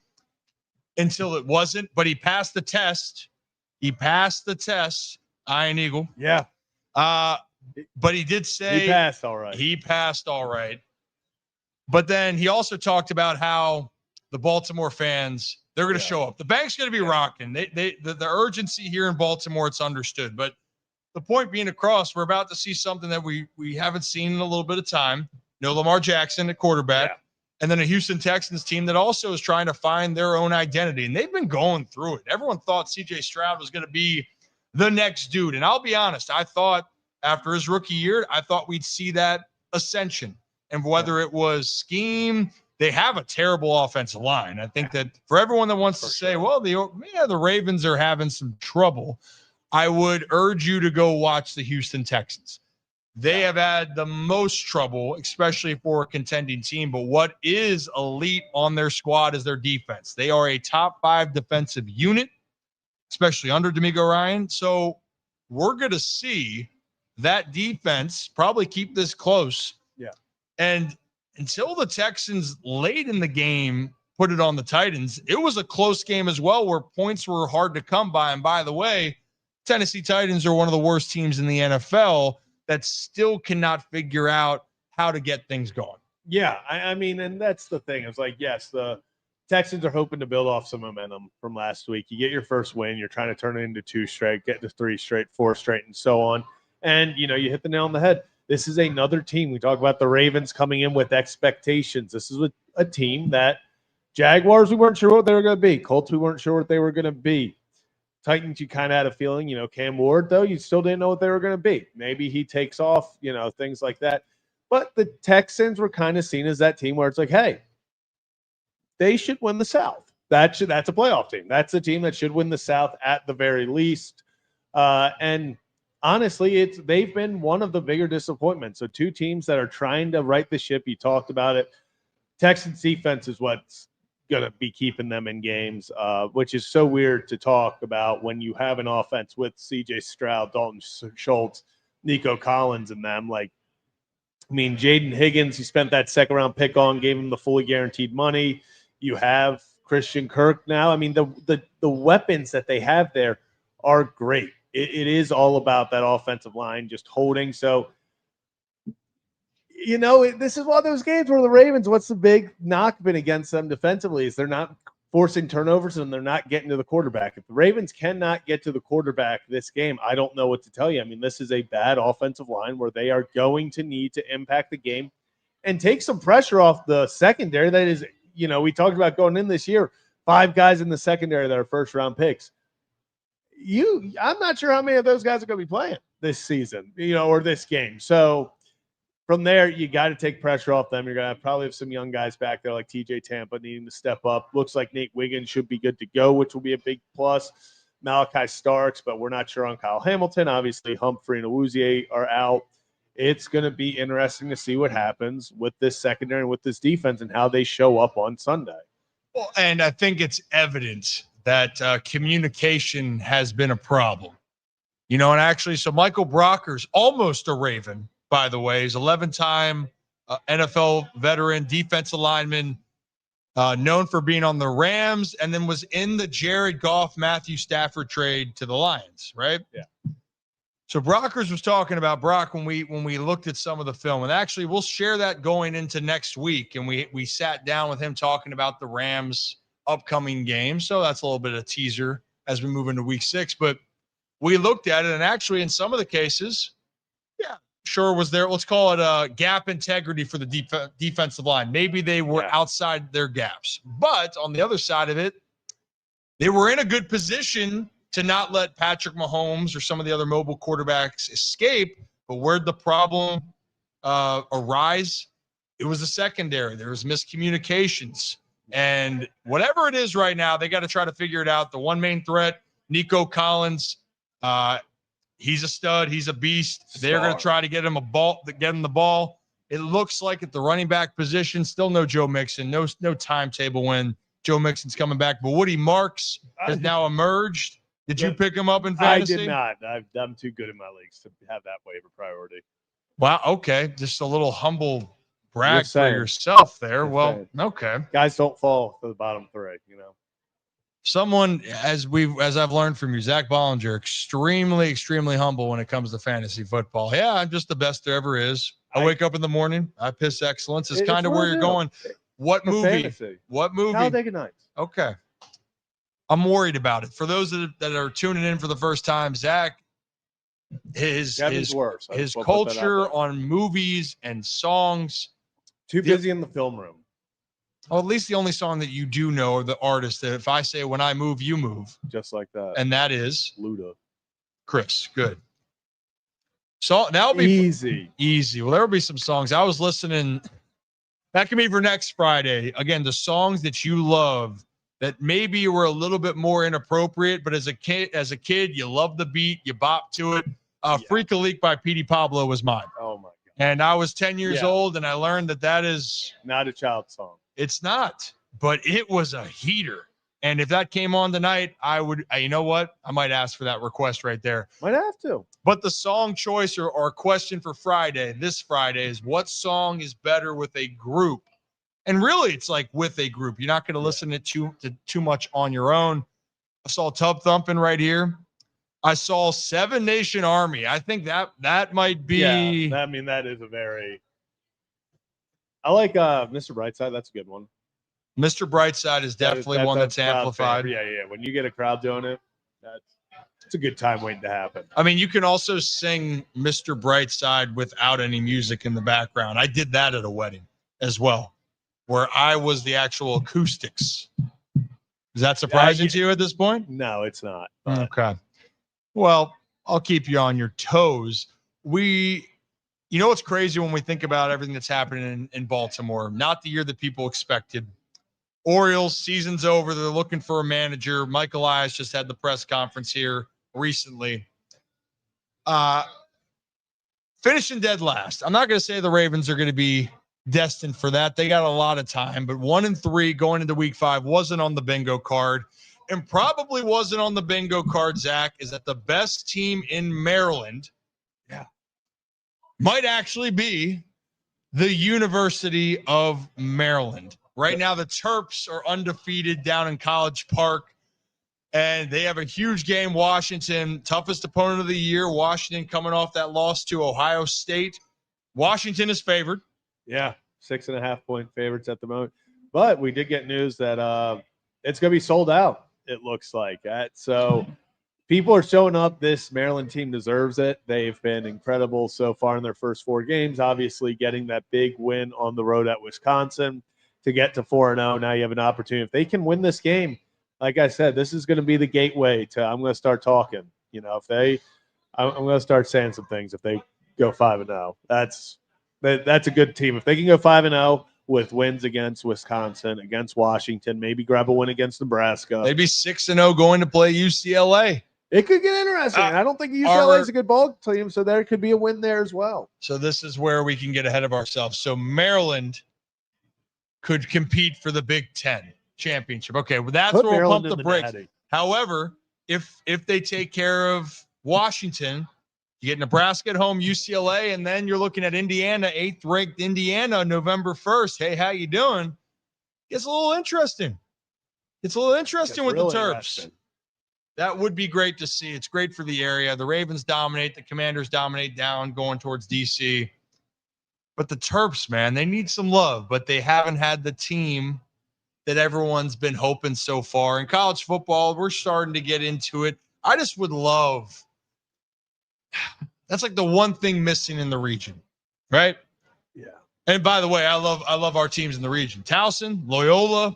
until it wasn't, but he passed the test. Ian Eagle. Yeah. But he did say he passed all right. He passed all right. But then he also talked about how the Baltimore fans, they're going to show up. The bank's going to be rocking. The urgency here in Baltimore, it's understood. But the point being across, we're about to see something that we haven't seen in a little bit of time. No Lamar Jackson at quarterback. And then a Houston Texans team that also is trying to find their own identity. And they've been going through it. Everyone thought CJ Stroud was going to be the next dude. And I'll be honest, I thought after his rookie year, I thought we'd see that ascension. And whether it was scheme, they have a terrible offensive line. I think that for everyone that wants to say, well, the Ravens are having some trouble, I would urge you to go watch the Houston Texans. They have had the most trouble, especially for a contending team. But what is elite on their squad is their defense. They are a top 5 defensive unit, especially under D'Amico Ryans. So we're going to see that defense probably keep this close. Yeah. And until the Texans late in the game put it on the Titans, it was a close game as well where points were hard to come by. And by the way, Tennessee Titans are one of the worst teams in the NFL that still cannot figure out how to get things going. Yeah, I mean, and that's the thing. It's like, yes, the Texans are hoping to build off some momentum from last week. You get your first win. You're trying to turn it into 2 straight, get to 3 straight, 4 straight, and so on. And, you hit the nail on the head. This is another team. We talk about the Ravens coming in with expectations. This is a team that Jaguars, we weren't sure what they were going to be. Colts, we weren't sure what they were going to be. Titans, you kind of had a feeling, Cam Ward, though, you still didn't know what they were going to be. Maybe he takes off, things like that. But the Texans were kind of seen as that team where it's like, hey, they should win the South. That's a playoff team. That's a team that should win the South at the very least. And honestly, they've been one of the bigger disappointments. So 2 teams that are trying to right the ship. You talked about it. Texans defense is what's going to be keeping them in games, which is so weird to talk about when you have an offense with CJ Stroud, Dalton Schultz, Nico Collins, and them. Jaden Higgins, you spent that second-round pick on, gave him the fully guaranteed money. You have Christian Kirk now. The weapons that they have there are great. It is all about that offensive line just holding. So, this is one of those games where the Ravens, what's the big knock been against them defensively is they're not forcing turnovers and they're not getting to the quarterback. If the Ravens cannot get to the quarterback this game, I don't know what to tell you. This is a bad offensive line where they are going to need to impact the game and take some pressure off the secondary. That is, we talked about going in this year, 5 guys in the secondary that are first-round picks. I'm not sure how many of those guys are going to be playing this season, or this game. So from there, you got to take pressure off them. You're going to probably have some young guys back there like TJ Tampa needing to step up. Looks like Nate Wiggins should be good to go, which will be a big plus. Malachi Starks, but we're not sure on Kyle Hamilton. Obviously, Humphrey and Awuzie are out. It's going to be interesting to see what happens with this secondary and with this defense and how they show up on Sunday. Well, and I think it's evident that communication has been a problem. And actually, so Michael Brocker's almost a Raven, by the way. He's 11-time NFL veteran, defensive lineman. known for being on the Rams, and then was in the Jared Goff, Matthew Stafford trade to the Lions, right? Yeah. So Brockers was talking about Brock when we looked at some of the film, and actually we'll share that going into next week. And we sat down with him talking about the Rams' upcoming game. So that's a little bit of a teaser as we move into week 6. But we looked at it, and actually in some of the cases, yeah, sure was there. Let's call it a gap integrity for the defensive line. Maybe they were outside their gaps, but on the other side of it, they were in a good position to not let Patrick Mahomes or some of the other mobile quarterbacks escape. But where'd the problem arise? It was the secondary. There was miscommunications. And whatever it is right now, they got to try to figure it out. The one main threat, Nico Collins, he's a stud. He's a beast. They're going to try to get him the ball. It looks like at the running back position, still no Joe Mixon, no timetable when Joe Mixon's coming back. But Woody Marks has now emerged. Did you pick him up in fantasy? I did not. I'm too good in my leagues to have that waiver priority. Wow. Okay. Just a little humble brag Just for saying. yourself there. Just Well, saying. okay. Guys don't fall to the bottom 3, you know. Someone, as I've learned from you, Zach Bollinger, extremely humble when it comes to fantasy football. Yeah, I'm just the best there ever is. I wake up in the morning. I piss excellence. It's kind of where you're going. What movie? Fantasy. What movie? Talladega Nights. Okay. I'm worried about it. For those that are tuning in for the first time, Zach, his culture on movies and songs. Too busy in the film room. Well, at least the only song that you do know are the artist that if I say when I move, you move. Just like that. And that is Luda. Chris. Good. So that'll be easy. Well, there will be some songs. I was listening. That can be for next Friday. Again, the songs that you love that maybe were a little bit more inappropriate, but as a kid, you love the beat, you bop to it. Freak a Leak by Petey Pablo was mine. Oh my God. And I was 10 years old, and I learned that is not a child song. It's not, but it was a heater. And if that came on tonight, I would, you know what? I might ask for that request right there. Might have to. But the song choice or question for this Friday is what song is better with a group? And really, it's like with a group. You're not going to listen to too much on your own. I saw Tub Thumping right here. I saw Seven Nation Army. I think that might be. Yeah, I mean, that is a very. I like Mr. Brightside. That's a good one. Mr. Brightside is definitely one that's amplified. Yeah. When you get a crowd doing it, it's a good time waiting to happen. I mean, you can also sing Mr. Brightside without any music in the background. I did that at a wedding as well, where I was the actual acoustics. Is that surprising to you at this point? No, it's not. Okay. Well, I'll keep you on your toes. You know what's crazy when we think about everything that's happening in Baltimore? Not the year that people expected. Orioles, season's over. They're looking for a manager. Mike Elias just had the press conference here recently. Finishing dead last. I'm not going to say the Ravens are going to be destined for that. They got a lot of time, but 1-3 going into week 5 wasn't on the bingo card, and probably wasn't on the bingo card, Zach, is that the best team in Maryland might actually be the University of Maryland. Right now, the Terps are undefeated down in College Park, and they have a huge game. Washington, toughest opponent of the year. Washington coming off that loss to Ohio State. Washington is favored. Yeah, 6.5-point favorites at the moment. But we did get news that it's going to be sold out, it looks like. So people are showing up. This Maryland team deserves it. They've been incredible so far in their first 4 games, obviously getting that big win on the road at Wisconsin to get to 4-0. Now you have an opportunity. If they can win this game, like I said, this is going to be the gateway to I'm going to start talking. I'm going to start saying some things if they go 5-0. That's a good team. If they can go 5-0 with wins against Wisconsin, against Washington, maybe grab a win against Nebraska. Maybe 6-0 going to play UCLA. It could get interesting. I don't think UCLA is a good ball team, so there could be a win there as well. So this is where we can get ahead of ourselves. So Maryland could compete for the Big Ten championship. Okay, well, that's where we'll pump the brakes. However, if they take care of Washington, you get Nebraska at home, UCLA, and then you're looking at Indiana, 8th-ranked Indiana, November 1st. Hey, how you doing? It's a little interesting. It's a little interesting with really the Terps. interesting. That would be great to see. It's great for the area. The Ravens dominate. The Commanders dominate down going towards DC. But the Terps, man, they need some love, but they haven't had the team that everyone's been hoping so far. In college football, we're starting to get into it. I just would love – that's like the one thing missing in the region, right? Yeah. And by the way, I love our teams in the region. Towson, Loyola,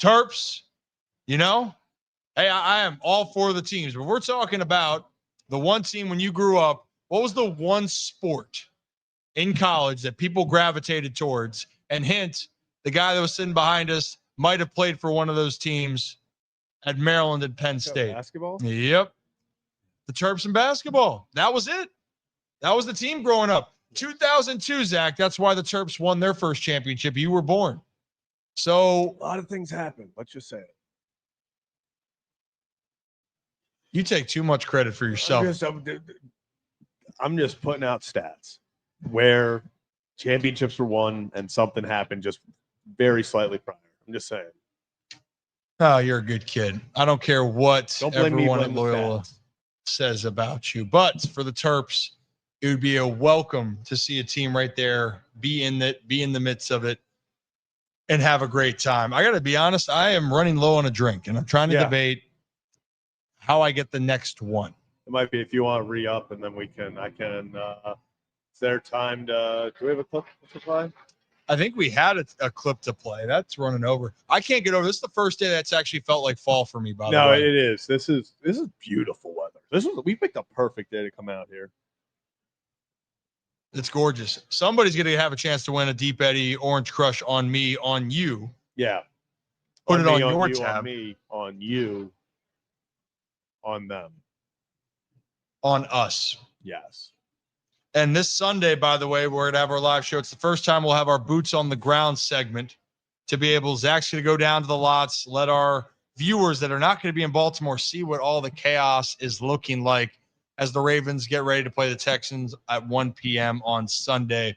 Terps, you know? Hey, I am all for the teams, but we're talking about the one team when you grew up. What was the one sport in college that people gravitated towards? And hint, the guy that was sitting behind us might have played for one of those teams at Maryland and Penn State. Basketball? Yep. The Terps in basketball. That was it. That was the team growing up. 2002, Zach, that's why the Terps won their first championship. You were born. So A lot of things happen. Let's just say it. you take too much credit for yourself. I'm just putting out stats where championships were won and something happened just very slightly prior. I'm just saying. Oh, you're a good kid. I don't care what Don't blame me, everyone blame at the Loyola stats. says about you. But for the Terps, it would be a welcome to see a team right there be in the midst of it and have a great time. I got to be honest, I am running low on a drink, and I'm trying to debate how I get the next one. It might be if you want to re-up, and then I can. Is there time to? Do we have a clip to play? I think we had a clip to play. That's running over. I can't get over. This is the first day that's actually felt like fall for me. By the No, way, it is. This is beautiful weather. We picked a perfect day to come out here. it's gorgeous. Somebody's going to have a chance to win a Deep Eddy Orange Crush on me, on you. Yeah. Put it on me, your you, tab. On me, on you, on them. On us. Yes. And this Sunday, by the way, we're going to have our live show. It's the first time we'll have our boots on the ground segment to be able to actually go down to the lots, let our viewers that are not going to be in Baltimore see what all the chaos is looking like as the Ravens get ready to play the Texans at 1 p.m. on Sunday.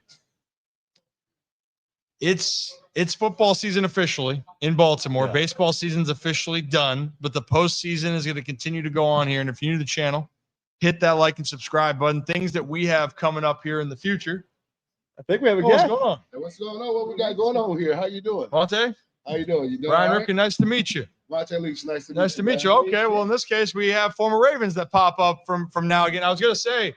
It's football season officially in Baltimore. Yeah. Baseball season's officially done, but the postseason is going to continue to go on here. And if you're new to the channel, hit that like and subscribe button. Things that we have coming up here in the future. I think we have a What's guest. going on? Hey, what's going on? What we got going on here? How you doing? Monte? How you doing? You doing Ryan all right? Ripken, nice to meet you. Monte Leach, nice to meet you. Nice to meet man. you. Okay, well, in this case, we have former Ravens that pop up from now again. I was going to say,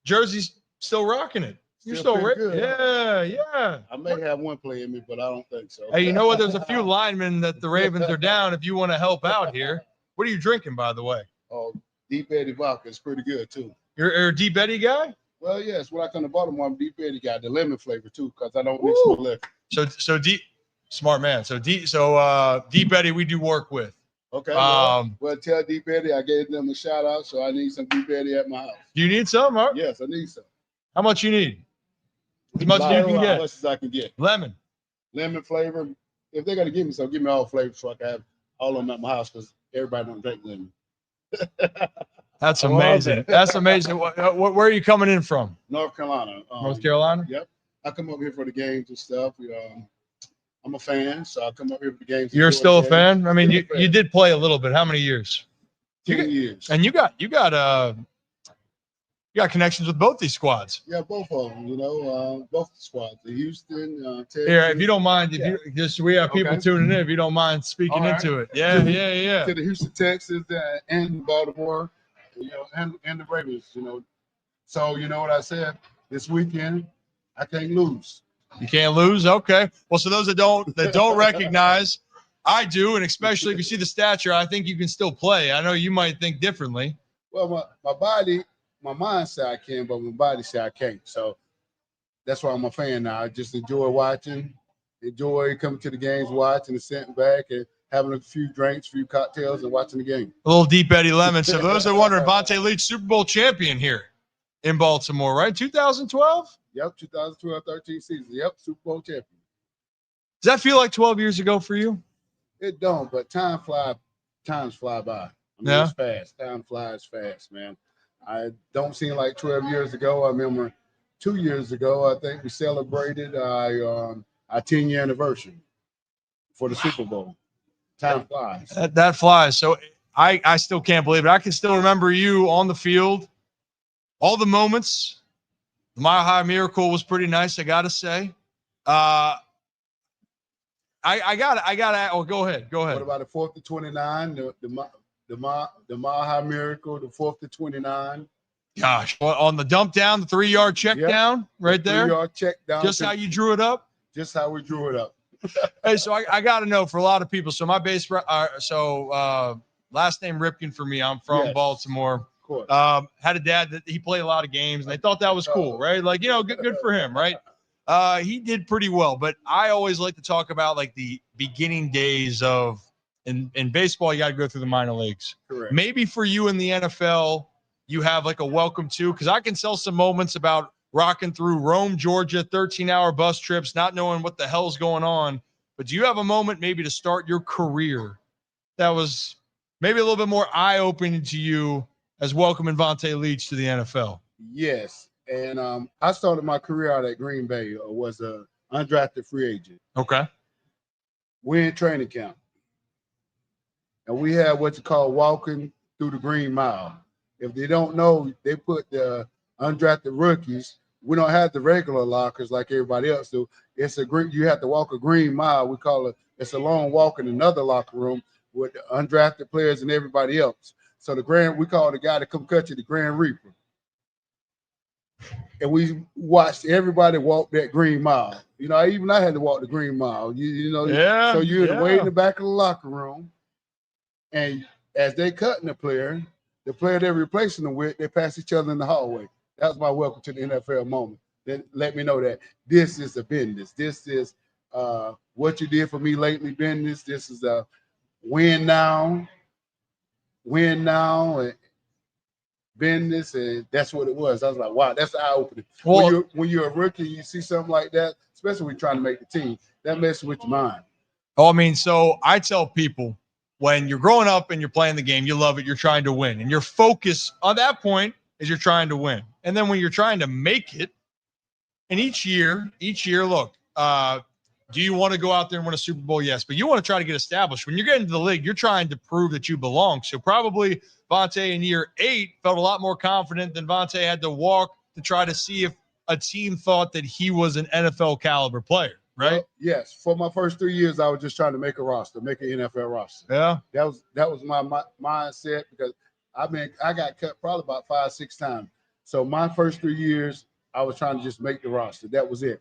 Jersey's still rocking it. You're still pretty good, Yeah. I may have one play in me, but I don't think so. Hey, you know what? There's a few linemen that the Ravens are down if you want to help out here. What are you drinking, by the way? Oh, Deep Eddy vodka is pretty good too. You're a Deep Eddy guy? Well, yes. When I come to Baltimore, I'm Deep Eddy guy. The lemon flavor too, because I don't mix my liquor. So deep, smart man. So Deep Eddy, we do work with. Okay. Well, tell Deep Eddy I gave them a shout out, so I need some Deep Eddy at my house. Do you need some? Huh? Yes, I need some. How much you need? As much as you can As get. much as I can get. Lemon. Lemon flavor. If they're gonna give me some, give me all flavors so I can have all of them at my house, because everybody don't drink lemon. That's I love amazing. it. That's amazing. Where are you coming in from? North Carolina. North Carolina? Yep. I come up here for the games and stuff. I'm a fan, so I come up here for the games. You're enjoy still a the fan? games. I mean, Still a fan. you did play a little bit. How many years? 10 years. And you got connections with both these squads. Yeah, both of them. Both the squads. The Houston, Texas. Here, if you don't mind, we have people Okay. tuning in. If you don't mind speaking All right. into it, yeah. To the Houston Texans and Baltimore, and the Ravens. So you know what I said this weekend. I can't lose. You can't lose. Okay. Well, so those that don't recognize, I do, and especially if you see the stature, I think you can still play. I know you might think differently. Well, my body, my mind said I can, but my body said I can't. So that's why I'm a fan now. I just enjoy watching, enjoy coming to the games, watching and sitting back and having a few drinks, a few cocktails, and watching the game. A little Deep Eddy Lemon. So for those that are wondering, Vontae Leach, Super Bowl champion here in Baltimore, right? 2012? Yep, 2012-13 season. Yep, Super Bowl champion. Does that feel like 12 years ago for you? It don't, but times fly by. Yeah. It's fast. Time flies fast, man. I don't seem like 12 years ago. I remember 2 years ago, I think we celebrated our 10-year anniversary. for the Super Bowl. Time flies. That flies. So I still can't believe it. I can still remember you on the field, all the moments. The Mile High Miracle was pretty nice, I gotta say. I got. Oh, go ahead. What about the 4th to 29? The Mile High Miracle, the 4th to 29. Gosh, on the dump down, the 3-yard check down right there. 3-yard check down. Just how you drew it up. Just how we drew it up. Hey, so I got to know for a lot of people. So my last name Ripken for me. I'm from Baltimore. Of course. Had a dad that he played a lot of games, and they thought that was cool, right? Like, good for him, right? He did pretty well, but I always like to talk about like the beginning days of in baseball. You got to go through the minor leagues. Correct. Maybe for you in the NFL, you have like a welcome to, because I can tell some moments about rocking through Rome, Georgia, 13-hour bus trips, not knowing what the hell's going on. But do you have a moment maybe to start your career that was maybe a little bit more eye-opening to you as welcoming Vontae Leach to the NFL? Yes. And I started my career out at Green Bay. Was a undrafted free agent. Okay. We're in training camp. And we have what you call walking through the Green Mile. If they don't know, they put the undrafted rookies. We don't have the regular lockers like everybody else do. It's you have to walk a Green Mile. We call it's a long walk in another locker room with the undrafted players and everybody else. So we call the guy to come cut you the Grand Reaper. And we watched everybody walk that Green Mile. Even I had to walk the Green Mile. Yeah. So you had to wait in the back of the locker room, and as they cutting the player they're replacing them with, they pass each other in the hallway. That was my welcome to the NFL moment. That let me know that this is a business. This is what you did for me lately business. This is a win now, and business, and that's what it was. I was like, wow, that's eye-opening. Well, when you're a rookie, you see something like that, especially when you're trying to make the team, that messes with your mind. I mean, so I tell people when you're growing up and you're playing the game, you love it, you're trying to win. And your focus on that point is you're trying to win. And then when you're trying to make it, and each year, look, do you want to go out there and win a Super Bowl? Yes, but you want to try to get established. When you're getting to the league, you're trying to prove that you belong. So probably Vontae in year 8 felt a lot more confident than Vontae had to walk to try to see if a team thought that he was an NFL caliber player, right? Well, yes. For my first 3 years, I was just trying to make a roster, make an NFL roster. Yeah. That was my mindset, because I got cut probably about 5-6 times. So my first 3 years, I was trying to just make the roster. That was it.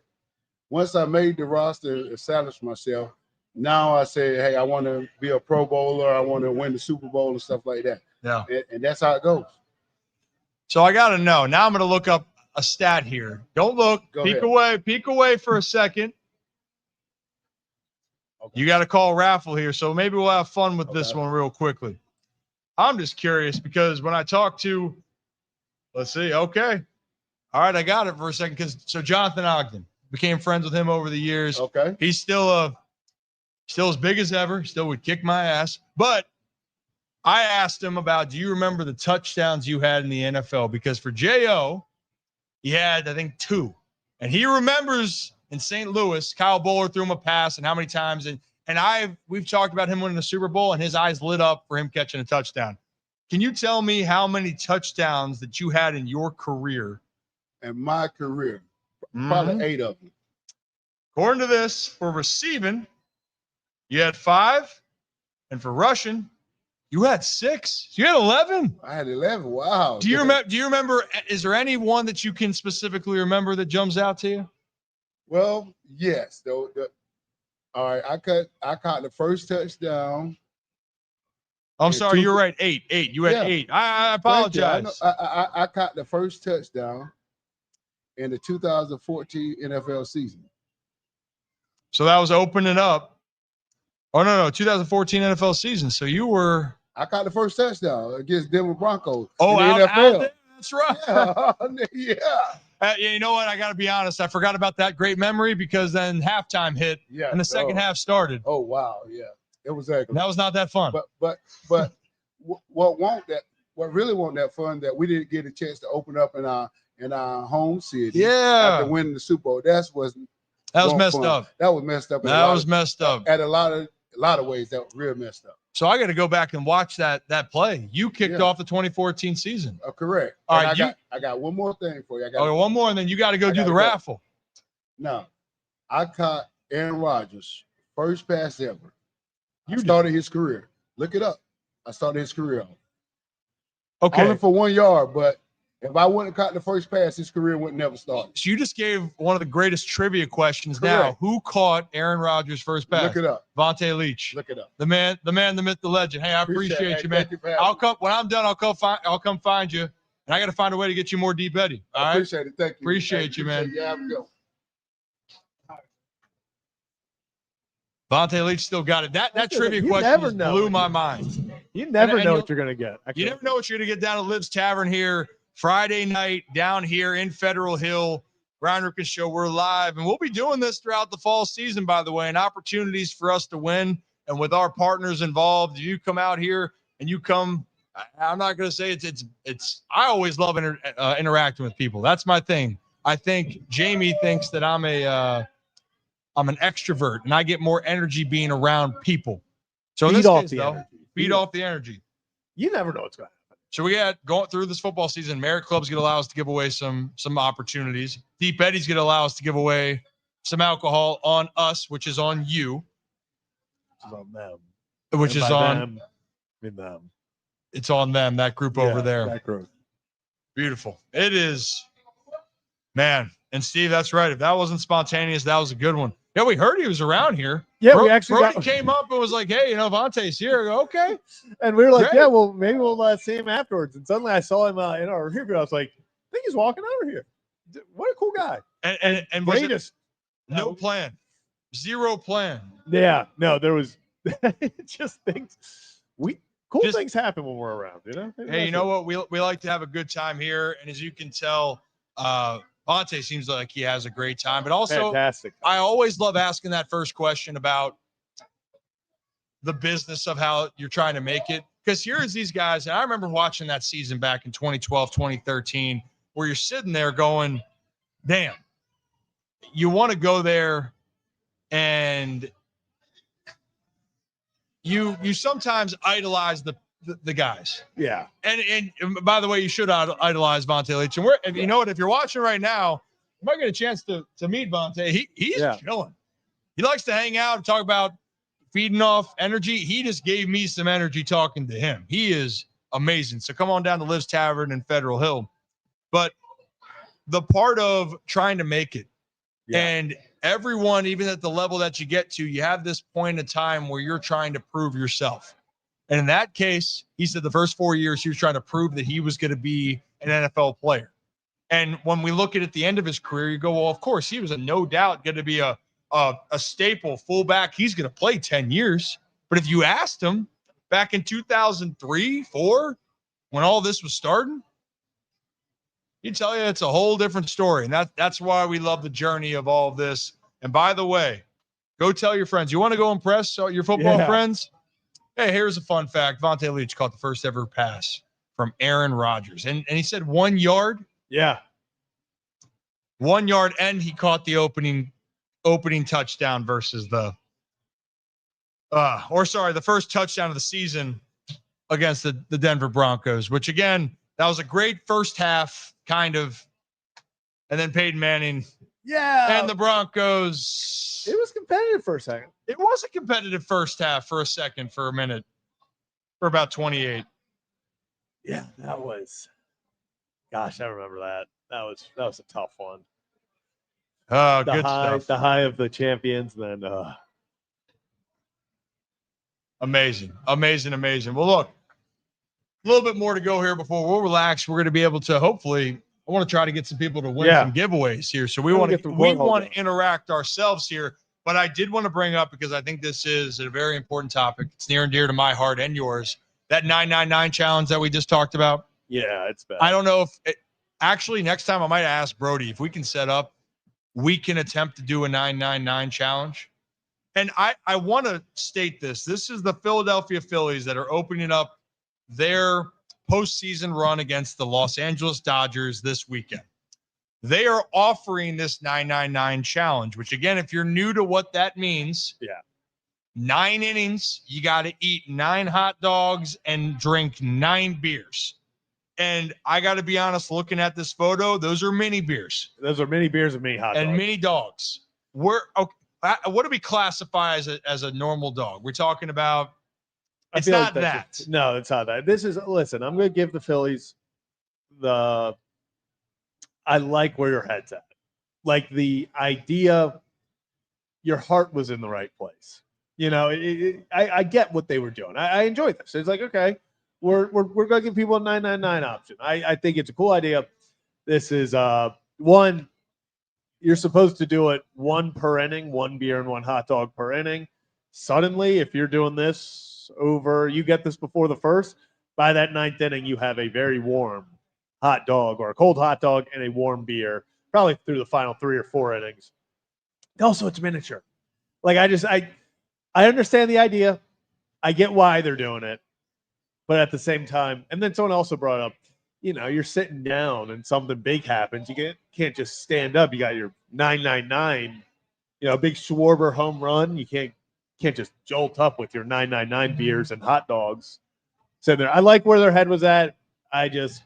Once I made the roster, established myself, now I say, hey, I want to be a Pro Bowler. I want to win the Super Bowl and stuff like that. Yeah. And that's how it goes. So I got to know. Now I'm going to look up a stat here. Don't look. Peek away for a second. Okay. You got to call raffle here. So maybe we'll have fun with this one real quickly. I'm just curious because when I talk to, let's see. Okay. All right. I got it for a second. So Jonathan Ogden, became friends with him over the years. Okay. He's still as big as ever, still would kick my ass. But I asked him about, do you remember the touchdowns you had in the NFL? Because for J.O., he had, I think, 2. And he remembers in St. Louis, Kyle Bowler threw him a pass and how many times. And we've talked about him winning the Super Bowl, and his eyes lit up for him catching a touchdown. Can you tell me how many touchdowns that you had in your career? In my career, probably 8 of them. According to this, for receiving, you had 5. And for rushing, you had 6. You had 11. I had 11. Wow. Do you remember? Is there any one that you can specifically remember that jumps out to you? Well, yes. All right. I caught the first touchdown. I'm sorry. You're right. 8. You had 8. I apologize. I caught the first touchdown in the 2014 NFL season. So that was opening up. Oh, no, 2014 NFL season. So you were. I caught the first touchdown against Denver Broncos. Oh, in the NFL. Out there? That's right. Yeah. You know what? I got to be honest. I forgot about that great memory because then halftime hit and the second half started. Oh, wow. Yeah. It was excellent. That was not that fun. But what really wasn't that fun that we didn't get a chance to open up in our home city. Yeah. After winning the Super Bowl. That was That was going messed fun. up. That was messed up. That was messed up. At a lot of ways, that was real messed up. So I got to go back and watch that play. You kicked Yeah. off the 2014 season. Correct. All And right, I got one more thing for you. Okay, one more, and then you got to go I do the gotta go. raffle. No, I caught Aaron Rodgers' first pass ever. You I started his career. Look it up. I started his career off. Okay. Only for 1 yard, but if I wouldn't have caught the first pass, his career would never start. So you just gave one of the greatest trivia questions now. Correct. Who caught Aaron Rodgers' first pass? Look it up. Vontae Leach. Look it up. The man, the myth, the legend. Hey, I appreciate it. you, man. Thank you for having I'll me. come when I'm done. I'll come find you, and I got to find a way to get you more deep Eddie. All I right. appreciate it. Thank you. Appreciate you, man. Yeah, have a good one. Vontae Leach still got it. That trivia You question never just know. blew my mind. You never And know you'll- what you're going to get. You never know what you're going to get down at Liv's Tavern here Friday night down here in Federal Hill. Ryan Ripken Show. We're live, and we'll be doing this throughout the fall season, by the way, and opportunities for us to win. And with our partners involved, you come out here and you come. I'm not going to say it's. I always love interacting with people. That's my thing. I think Jamie thinks that I'm an extrovert, and I get more energy being around people. So in Feed this off case, the though, energy. feed off the energy. You never know what's going to happen. So we got going through this football season. Merit Club's going to allow us to give away some opportunities. Deep Eddie's going to allow us to give away some alcohol on us, which is on you, It's on them. which And is by on. them, in them. It's on them. That group over Yeah, there. that group. Beautiful. It is, man. And Steve, that's right. If that wasn't spontaneous, that was a good one. Yeah, we heard he was around here. Yeah, we actually Brody got, came up and was like, "Hey, Vontae's here." I go, okay. and we were like, Great. yeah, well, maybe we'll see him afterwards. And suddenly I saw him in our review. I was like, I think he's walking over here. What a cool guy. And was it Greatest. no plan, zero plan. Yeah, no, there was just things. Cool Just- things happen when we're around, you know? Maybe Hey, you that's know it. what? We like to have a good time here, and as you can tell, Vontae seems like he has a great time. But also, Fantastic. I always love asking that first question about the business of how you're trying to make it. Because here's these guys, and I remember watching that season back in 2012, 2013, where you're sitting there going, damn, you want to go there and you sometimes idolize the guys. Yeah. And by the way, you should idolize Vontae Leach. And you know what? If you're watching right now, you might get a chance to meet Vontae. He's chilling. He likes to hang out and talk about feeding off energy. He just gave me some energy talking to him. He is amazing. So come on down to Liv's Tavern in Federal Hill. But the part of trying to make it, and everyone, even at the level that you get to, you have this point in time where you're trying to prove yourself. And in that case, he said the first 4 years he was trying to prove that he was going to be an NFL player. And when we look at the end of his career, you go, well, of course, he was no doubt going to be a staple fullback. He's going to play 10 years. But if you asked him back in 2003, 4, when all this was starting, he'd tell you it's a whole different story. And that's why we love the journey of all of this. And by the way, go tell your friends. You want to go impress your football friends? Hey, here's a fun fact. Vontae Leach caught the first ever pass from Aaron Rodgers. And he said 1 yard. Yeah. 1 yard, and he caught the opening touchdown versus the first touchdown of the season against the Denver Broncos, which again, that was a great first half, kind of. And then Peyton Manning and the Broncos. It was competitive for a second. It was a competitive first half for a minute, for about 28. Yeah, that was. Gosh, I remember that. That was a tough one. Oh, The good high, stuff. the high of the champions, then Amazing. Well, look, a little bit more to go here before we'll relax. We're going to be able to hopefully. I want to try to get some people to win some giveaways here. So we want to interact ourselves here. But I did want to bring up, because I think this is a very important topic. It's near and dear to my heart and yours. That 999 challenge that we just talked about. yeah, it's bad. I don't know if actually next time I might ask Brody if we can set up. We can attempt to do a 999 challenge. And I want to state this. This is the Philadelphia Phillies that are opening up their postseason run against the Los Angeles Dodgers this weekend. They are offering this 999 challenge, which again, if you're new to what that means, 9 innings, you got to eat 9 hot dogs and drink 9 beers. And I got to be honest, looking at this photo, those are mini beers. Those are mini beers and mini hot dogs. And mini dogs. What do we classify as a normal dog? We're talking about, it's not that. No, it's not that. Listen, I'm going to give the Phillies I like where your head's at. Like the idea, your heart was in the right place. You know, I get what they were doing. I enjoy this. It's like, okay, we're going to give people a 999 option. I think it's a cool idea. This is one, you're supposed to do it 1 per inning, 1 beer and 1 hot dog per inning. Suddenly, if you're doing this you get this before the first, by that 9th inning, you have a very warm hot dog or a cold hot dog and a warm beer, probably through the final 3 or 4 innings. Also, it's miniature. Like I understand the idea. I get why they're doing it. But at the same time, and then someone also brought up, you know, you're sitting down and something big happens. You can't just stand up. You got your 999, you know, a big Schwarber home run. You can't just jolt up with your 999 beers and hot dogs. So I like where their head was at. It's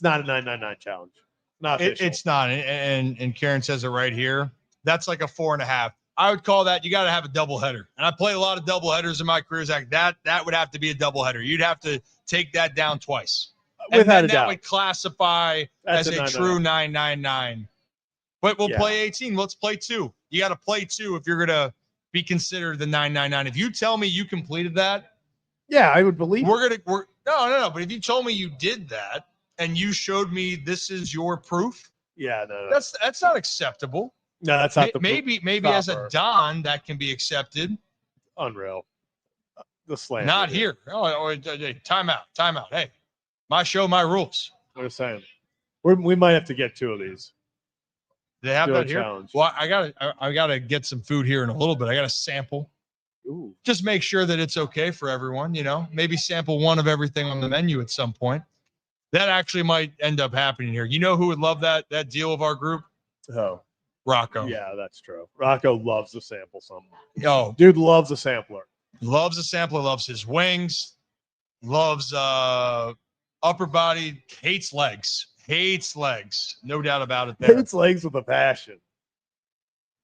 not a 999 challenge. Not it's not. And Karen says it right here. That's like a 4.5. I would call that, you got to have a doubleheader. And I play a lot of doubleheaders in my career, Zach. That would have to be a doubleheader. You'd have to take that down twice. And then that would classify as a true 999. But we'll play 18. Let's play 2. You got to play 2 if you're going to be considered the 999. If you tell me you completed that, yeah, I would believe no. But if you told me you did that and you showed me this is your proof, no. That's not acceptable. No, that's not maybe as a Don that can be accepted. Unreal. The slam. Not here. Time out. Hey, my show, my rules. What I'm saying. We might have to get 2 of these. They have that here. Challenge. Well, I gotta get some food here in a little bit. I gotta sample. Ooh. Just make sure that it's okay for everyone. You know, maybe sample one of everything on the menu at some point. That actually might end up happening here. You know who would love that deal of our group? Oh. Rocco. Yeah, that's true. Rocco loves to sample something. Oh, dude loves a sampler. Loves a sampler, loves his wings, loves upper body, hates legs. No doubt about it there. Hates legs with a passion.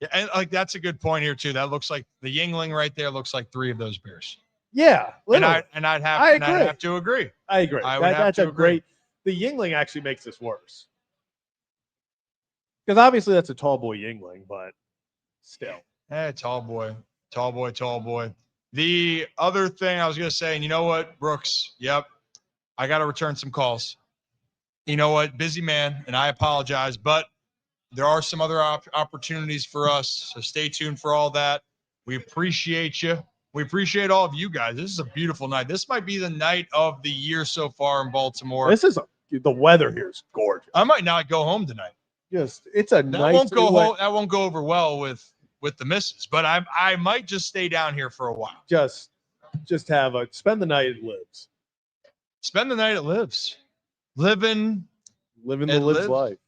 Yeah, and like that's a good point here too. That looks like the Yingling right there looks like 3 of those beers. Yeah. Literally. And I'd have to agree. I agree. That's a great. The Yingling actually makes this worse. Because obviously that's a tall boy Yingling, but still. Hey, tall boy. The other thing I was going to say, and you know what, Brooks? Yep. I got to return some calls. You know what? Busy man, and I apologize, but there are some other opportunities for us. So stay tuned for all that. We appreciate you. We appreciate all of you guys. This is a beautiful night. This might be the night of the year so far in Baltimore. The weather here is gorgeous. I might not go home tonight. It's a nice. That won't go over well with the missus, but I might just stay down here for a while. Just spend the night at Livs. Spend the night at Livs. Living the Livs life.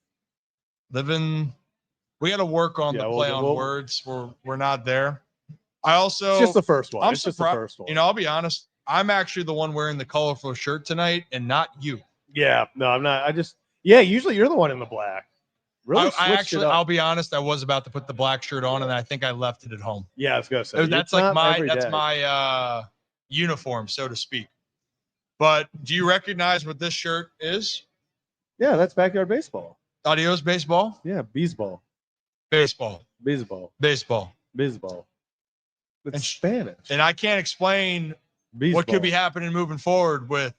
Living. We got to work on the play on words. We're not there. It's just the first one. I'm surprised. You know, I'll be honest. I'm actually the one wearing the colorful shirt tonight, and not you. Yeah, no, I'm not. Usually you're the one in the black. Really, I'll be honest. I was about to put the black shirt on, and I think I left it at home. Yeah, I was gonna say that's my uniform, so to speak. But do you recognize what this shirt is? Yeah, that's backyard baseball. Adios baseball. Yeah, baseball. Baseball. It's Spanish. And I can't explain what could be happening moving forward with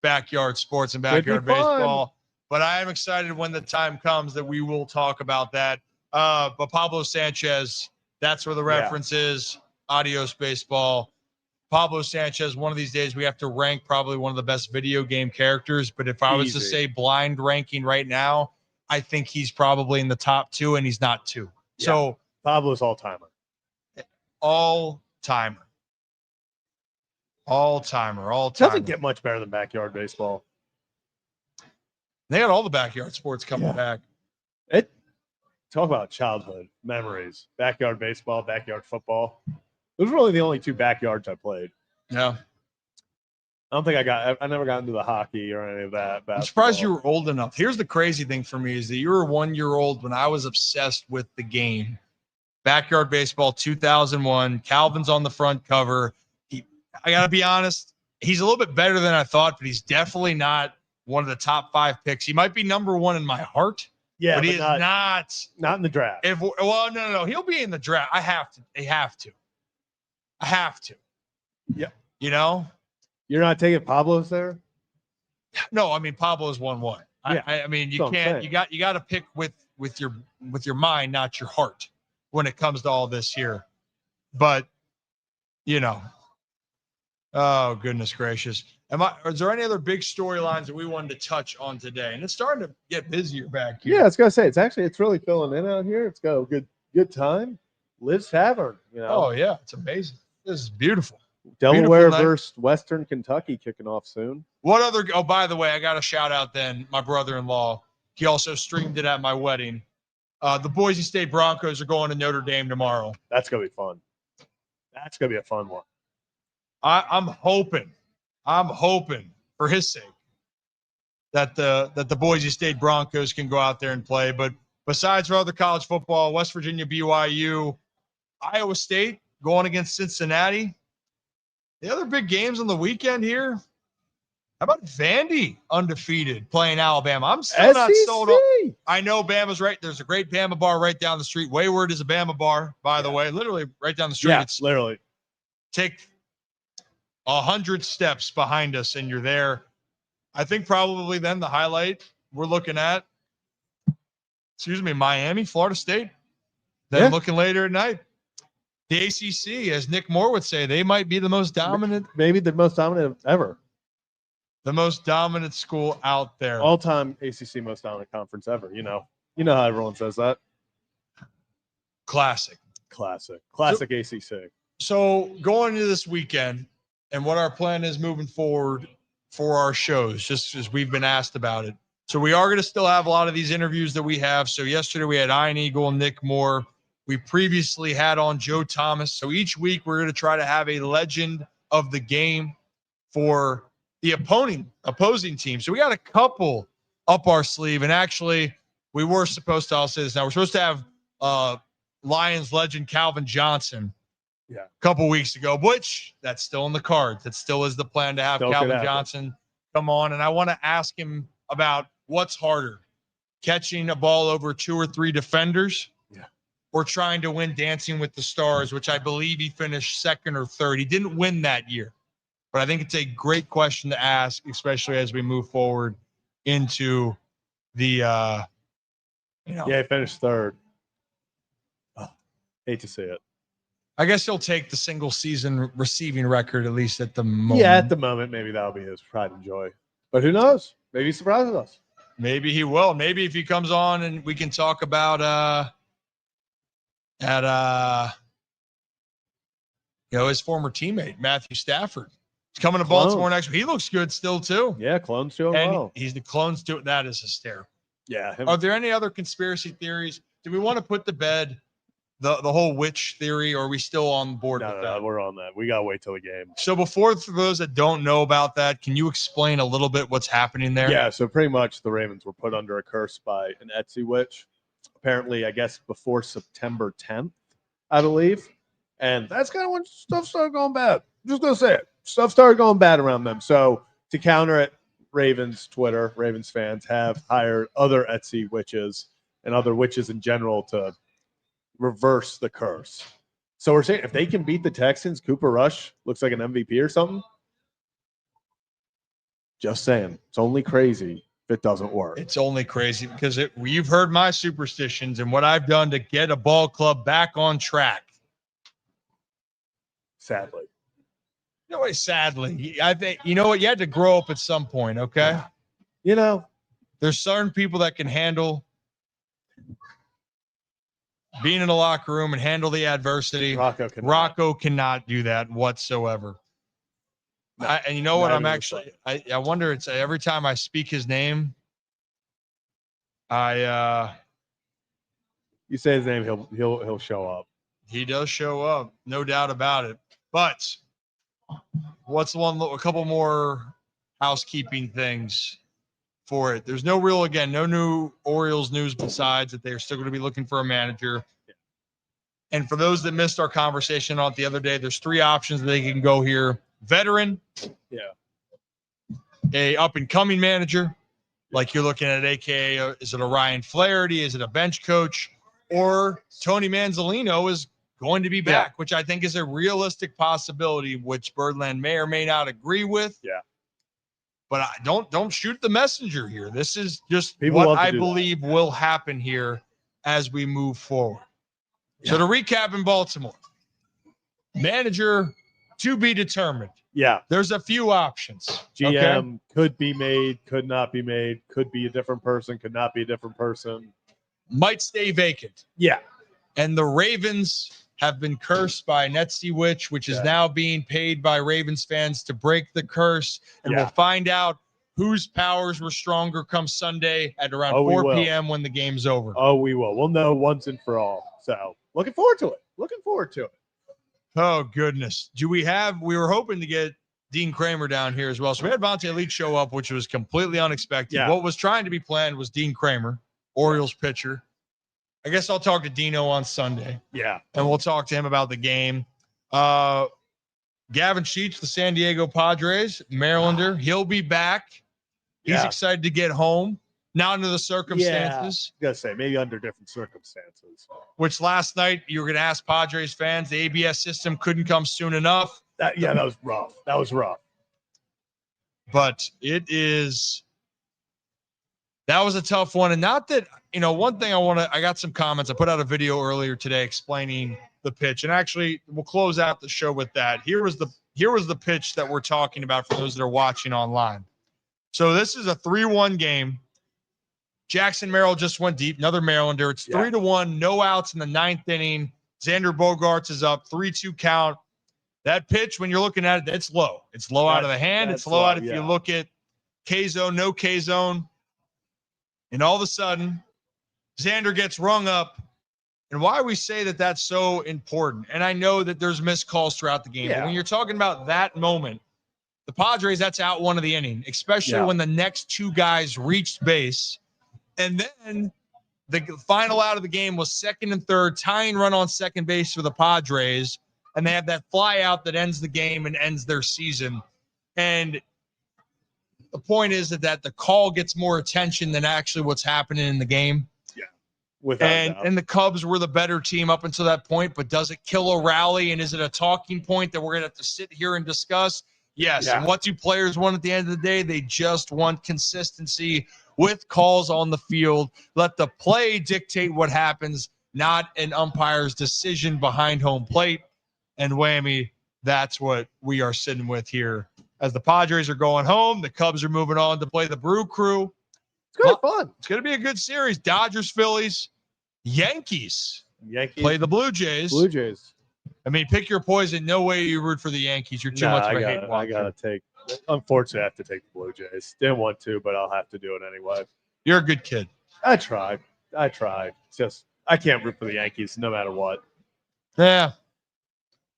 backyard sports and backyard baseball. But I am excited when the time comes that we will talk about that. But Pablo Sanchez, that's where the reference is. Adios baseball. Pablo Sanchez, one of these days we have to rank probably one of the best video game characters. But if I was to say blind ranking right now, I think he's probably in the top 2, and he's not 2. Yeah. So Pablo's all-timer. All-timer. Doesn't get much better than backyard baseball. They got all the backyard sports coming back. Talk about childhood memories. Backyard baseball, backyard football. Those were really the only two backyards I played. Yeah. I don't think I never got into the hockey or any of that. I'm surprised you were old enough. Here's the crazy thing for me is that you were 1 year old when I was obsessed with the game. Backyard baseball 2001. Calvin's on the front cover. I got to be honest, he's a little bit better than I thought, but he's definitely not one of the top 5 picks. He might be number 1 in my heart. Yeah, but he is not in the draft. No. He'll be in the draft. I have to. Yeah. You know? You're not taking Pablo's there? No, I mean Pablo's 1-1. Yeah. I mean you can't. You got to pick with your mind, not your heart, when it comes to all this here. But oh goodness gracious, is there any other big storylines that we wanted to touch on today? And it's starting to get busier back here. Yeah, I was gonna say it's really filling in out here. It's got a good time. Liz Tavern, Oh yeah, it's amazing. This is beautiful. Delaware versus Western Kentucky kicking off soon. What other? Oh, by the way, I got a shout out. Then my brother-in-law, he also streamed it at my wedding. The Boise State Broncos are going to Notre Dame tomorrow. That's gonna be fun. That's gonna be a fun one. I'm hoping for his sake that the Boise State Broncos can go out there and play. But besides for other college football, West Virginia, BYU, Iowa State going against Cincinnati. The other big games on the weekend here. How about Vandy undefeated playing Alabama? I'm still not sold on. I know Bama's right. There's a great Bama bar right down the street. Wayward is a Bama bar, by the way, literally right down the street. Yeah, it's literally. Take 100 steps behind us and you're there. I think probably then the highlight we're looking at, Miami, Florida State. Then looking later at night. The ACC, as Nick Moore would say, they might be the most dominant. Maybe the most dominant ever. The most dominant school out there. All-time ACC most dominant conference ever. You know how everyone says that. Classic ACC. So going into this weekend and what our plan is moving forward for our shows, just as we've been asked about it. So we are going to still have a lot of these interviews that we have. So yesterday we had Ian Eagle, Nick Moore. We previously had on Joe Thomas. So each week we're going to try to have a legend of the game for the opposing team. So we got a couple up our sleeve. And actually, we were supposed to, I'll say this now, we're supposed to have Lions legend Calvin Johnson a couple weeks ago, which that's still in the cards. That still is the plan to have Calvin Johnson come on. And I want to ask him about what's harder, catching a ball over 2 or 3 defenders or trying to win Dancing with the Stars, which I believe he finished 2nd or 3rd. He didn't win that year, but I think it's a great question to ask, especially as we move forward into the, he finished 3rd. Oh, hate to see it. I guess he'll take the single season receiving record, at least at the moment. Yeah, at the moment, maybe that'll be his pride and joy. But who knows? Maybe he surprises us. Maybe he will. Maybe if he comes on and we can talk about his former teammate, Matthew Stafford. He's coming to Baltimore next week. He looks good still, too. Yeah, clones to him well. He's the clones to it. That is hysterical. Yeah. Are there any other conspiracy theories? Do we want to put to bed the whole witch theory, or are we still on board with that? No, we're on that. We got to wait till the game. So for those that don't know about that, can you explain a little bit what's happening there? Yeah, so pretty much the Ravens were put under a curse by an Etsy witch. Apparently, I guess before September 10th, I believe. And that's kind of when stuff started going bad. I'm just going to say it. Stuff started going bad around them. So to counter it, Ravens fans have hired other Etsy witches and other witches in general to reverse the curse. So we're saying if they can beat the Texans, Cooper Rush looks like an MVP or something. Just saying. It's only crazy if it doesn't work. It's only crazy because you've heard my superstitions and what I've done to get a ball club back on track. Sadly. Sadly. I think, you know what? You had to grow up at some point, okay? Yeah. There's certain people that can handle being in the locker room and handle the adversity. Rocco cannot do that whatsoever. No, and you know what? I wonder, it's every time I speak his name, I You say his name, he'll show up. He does show up, no doubt about it. But what's a couple more housekeeping things for it? There's no new Orioles news besides that they're still going to be looking for a manager. And for those that missed our conversation on it the other day, there's 3 options that they can go here. Veteran, a up-and-coming manager, like you're looking at AKA, is it a Ryan Flaherty? Is it a bench coach? Or Tony Manzolino is going to be back, which I think is a realistic possibility, which Birdland may or may not agree with. Yeah. But don't shoot the messenger here. This is just People what love to I do believe will happen here as we move forward. So to recap in Baltimore, manager to be determined. Yeah. There's a few options. GM could be made, could not be made, could be a different person, could not be a different person. Might stay vacant. Yeah. And the Ravens have been cursed by Netsy Witch, which is now being paid by Ravens fans to break the curse. And we'll find out whose powers were stronger come Sunday at around 4 p.m. when the game's over. Oh, we will. We'll know once and for all. So looking forward to it. Oh, goodness. We were hoping to get Dean Kramer down here as well. So we had Vontae Leach show up, which was completely unexpected. Yeah. What was trying to be planned was Dean Kramer, Orioles pitcher. I guess I'll talk to Dino on Sunday. Yeah. And we'll talk to him about the game. Gavin Sheets, the San Diego Padres, Marylander, he'll be back. He's excited to get home. Not under the circumstances. I was gonna say maybe under different circumstances. Which last night you were gonna ask Padres fans, the ABS system couldn't come soon enough. That was rough. But that was a tough one. And not that, one thing I got some comments. I put out a video earlier today explaining the pitch. And actually we'll close out the show with that. Here was the pitch that we're talking about for those that are watching online. So this is a 3-1 game. Jackson Merrill just went deep. Another Marylander. It's 3-1. No outs in the 9th inning. Xander Bogaerts is up. 3-2 count. That pitch, when you're looking at it, it's low. It's low out of the hand. It's low out if you look at K-zone, no K-zone. And all of a sudden, Xander gets rung up. And why we say that that's so important, and I know that there's missed calls throughout the game, but when you're talking about that moment, the Padres, that's out one of the inning, especially when the next 2 guys reached base. And then the final out of the game was 2nd and 3rd, tying run on second base for the Padres. And they have that fly out that ends the game and ends their season. And the point is that the call gets more attention than actually what's happening in the game. Yeah. And the Cubs were the better team up until that point, but does it kill a rally? And is it a talking point that we're going to have to sit here and discuss? Yes. Yeah. And what do players want at the end of the day? They just want consistency with calls on the field. Let the play dictate what happens, not an umpire's decision behind home plate. And whammy, that's what we are sitting with here. As the Padres are going home, the Cubs are moving on to play the Brew Crew. It's going to be fun. It's going to be a good series. Dodgers, Phillies, Yankees play the Blue Jays. I mean, pick your poison. No way you root for the Yankees. You're too much of a hate watcher. I got to take – unfortunately, I have to take the Blue Jays. Didn't want to, but I'll have to do it anyway. You're a good kid. I tried. Just I can't root for the Yankees no matter what. Yeah.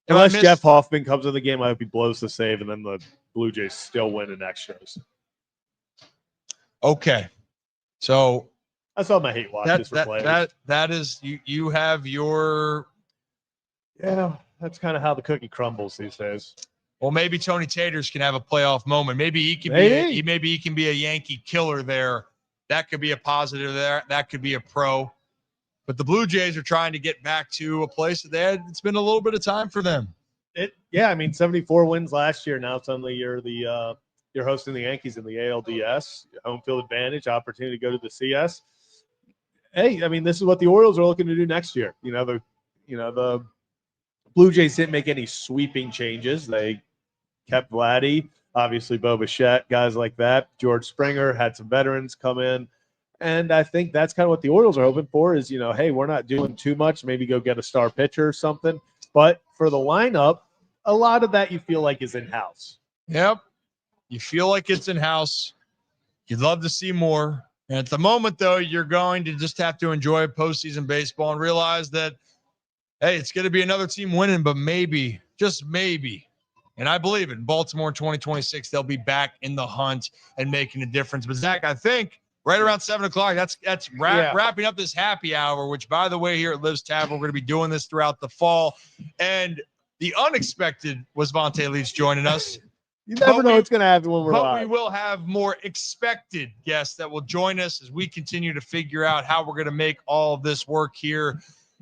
Unless Jeff Hoffman comes in the game, I hope he blows the save, and then the Blue Jays still win in extras. Okay. So that's all my hate watches for players. That is you have your that's kind of how the cookie crumbles these days. Well, maybe Tony Taters can have a playoff moment. Maybe he can be a Yankee killer there. That could be a positive there. That could be a pro. But the Blue Jays are trying to get back to a place that it's been a little bit of time for them. 74 wins last year. Now suddenly you're hosting the Yankees in the ALDS, home field advantage, opportunity to go to the CS. Hey, I mean, this is what the Orioles are looking to do next year. The Blue Jays didn't make any sweeping changes. They kept Vladdy, obviously Bo Bichette, guys like that. George Springer had some veterans come in. And I think that's kind of what the Orioles are hoping for is, hey, we're not doing too much. Maybe go get a star pitcher or something. But for the lineup, a lot of that you feel like is in-house. Yep. You feel like it's in-house. You'd love to see more. And at the moment, though, you're going to just have to enjoy postseason baseball and realize that, hey, it's going to be another team winning, but maybe, just maybe, and I believe it, in Baltimore in 2026, they'll be back in the hunt and making a difference. But, Zach, I think right around 7 o'clock, that's wrapping up this happy hour, which, by the way, here at Liv's Tavern, we're going to be doing this throughout the fall. And the unexpected was Vontae Leach joining us. You never know what's going to happen when we're But live. we will have more expected guests that will join us as we continue to figure out how we're going to make all of this work here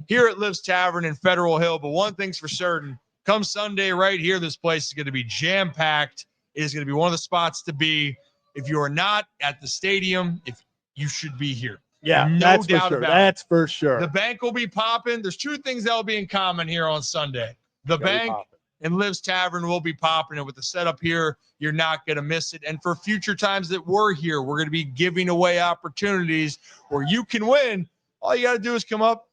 at Liv's Tavern in Federal Hill. But one thing's for certain, come Sunday right here, this place is going to be jam-packed. It is going to be one of the spots to be. If you are not at the stadium, if you should be here. Yeah, no that's doubt for sure. about it. That's for sure. The bank will be popping. There's two things that will be in common here on Sunday. The bank and Liv's Tavern will be popping. And with the setup here, you're not going to miss it. And for future times that we're here, we're going to be giving away opportunities where you can win. All you got to do is come up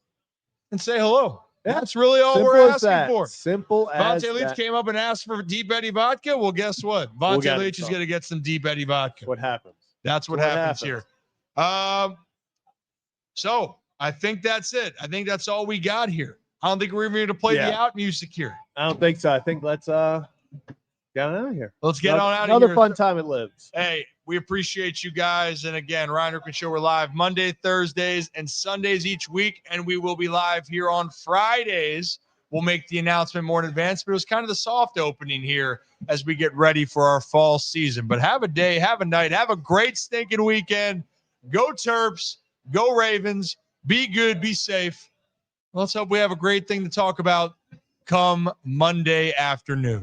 and say hello. Yeah. That's really all Simple we're as asking that. for. Simple as Vontae Leach that. came up and asked for Deep Eddy vodka. Well, guess what? Vontae Leach is going to get some Deep Eddy vodka. What happens? That's what happens here. So I think that's it. I think that's all we got here. I don't think we're even going to play the out music here. I don't think so. I think let's get on out of here. Let's get on out of here. Another fun time at Lives. Hey, we appreciate you guys. And again, Ryan Ripken Show, we're live Monday, Thursdays, and Sundays each week. And we will be live here on Fridays. We'll make the announcement more in advance, but it was kind of the soft opening here as we get ready for our fall season. But have a day, have a night, have a great stinking weekend. Go Terps, go Ravens, be good, be safe. Let's hope we have a great thing to talk about come Monday afternoon.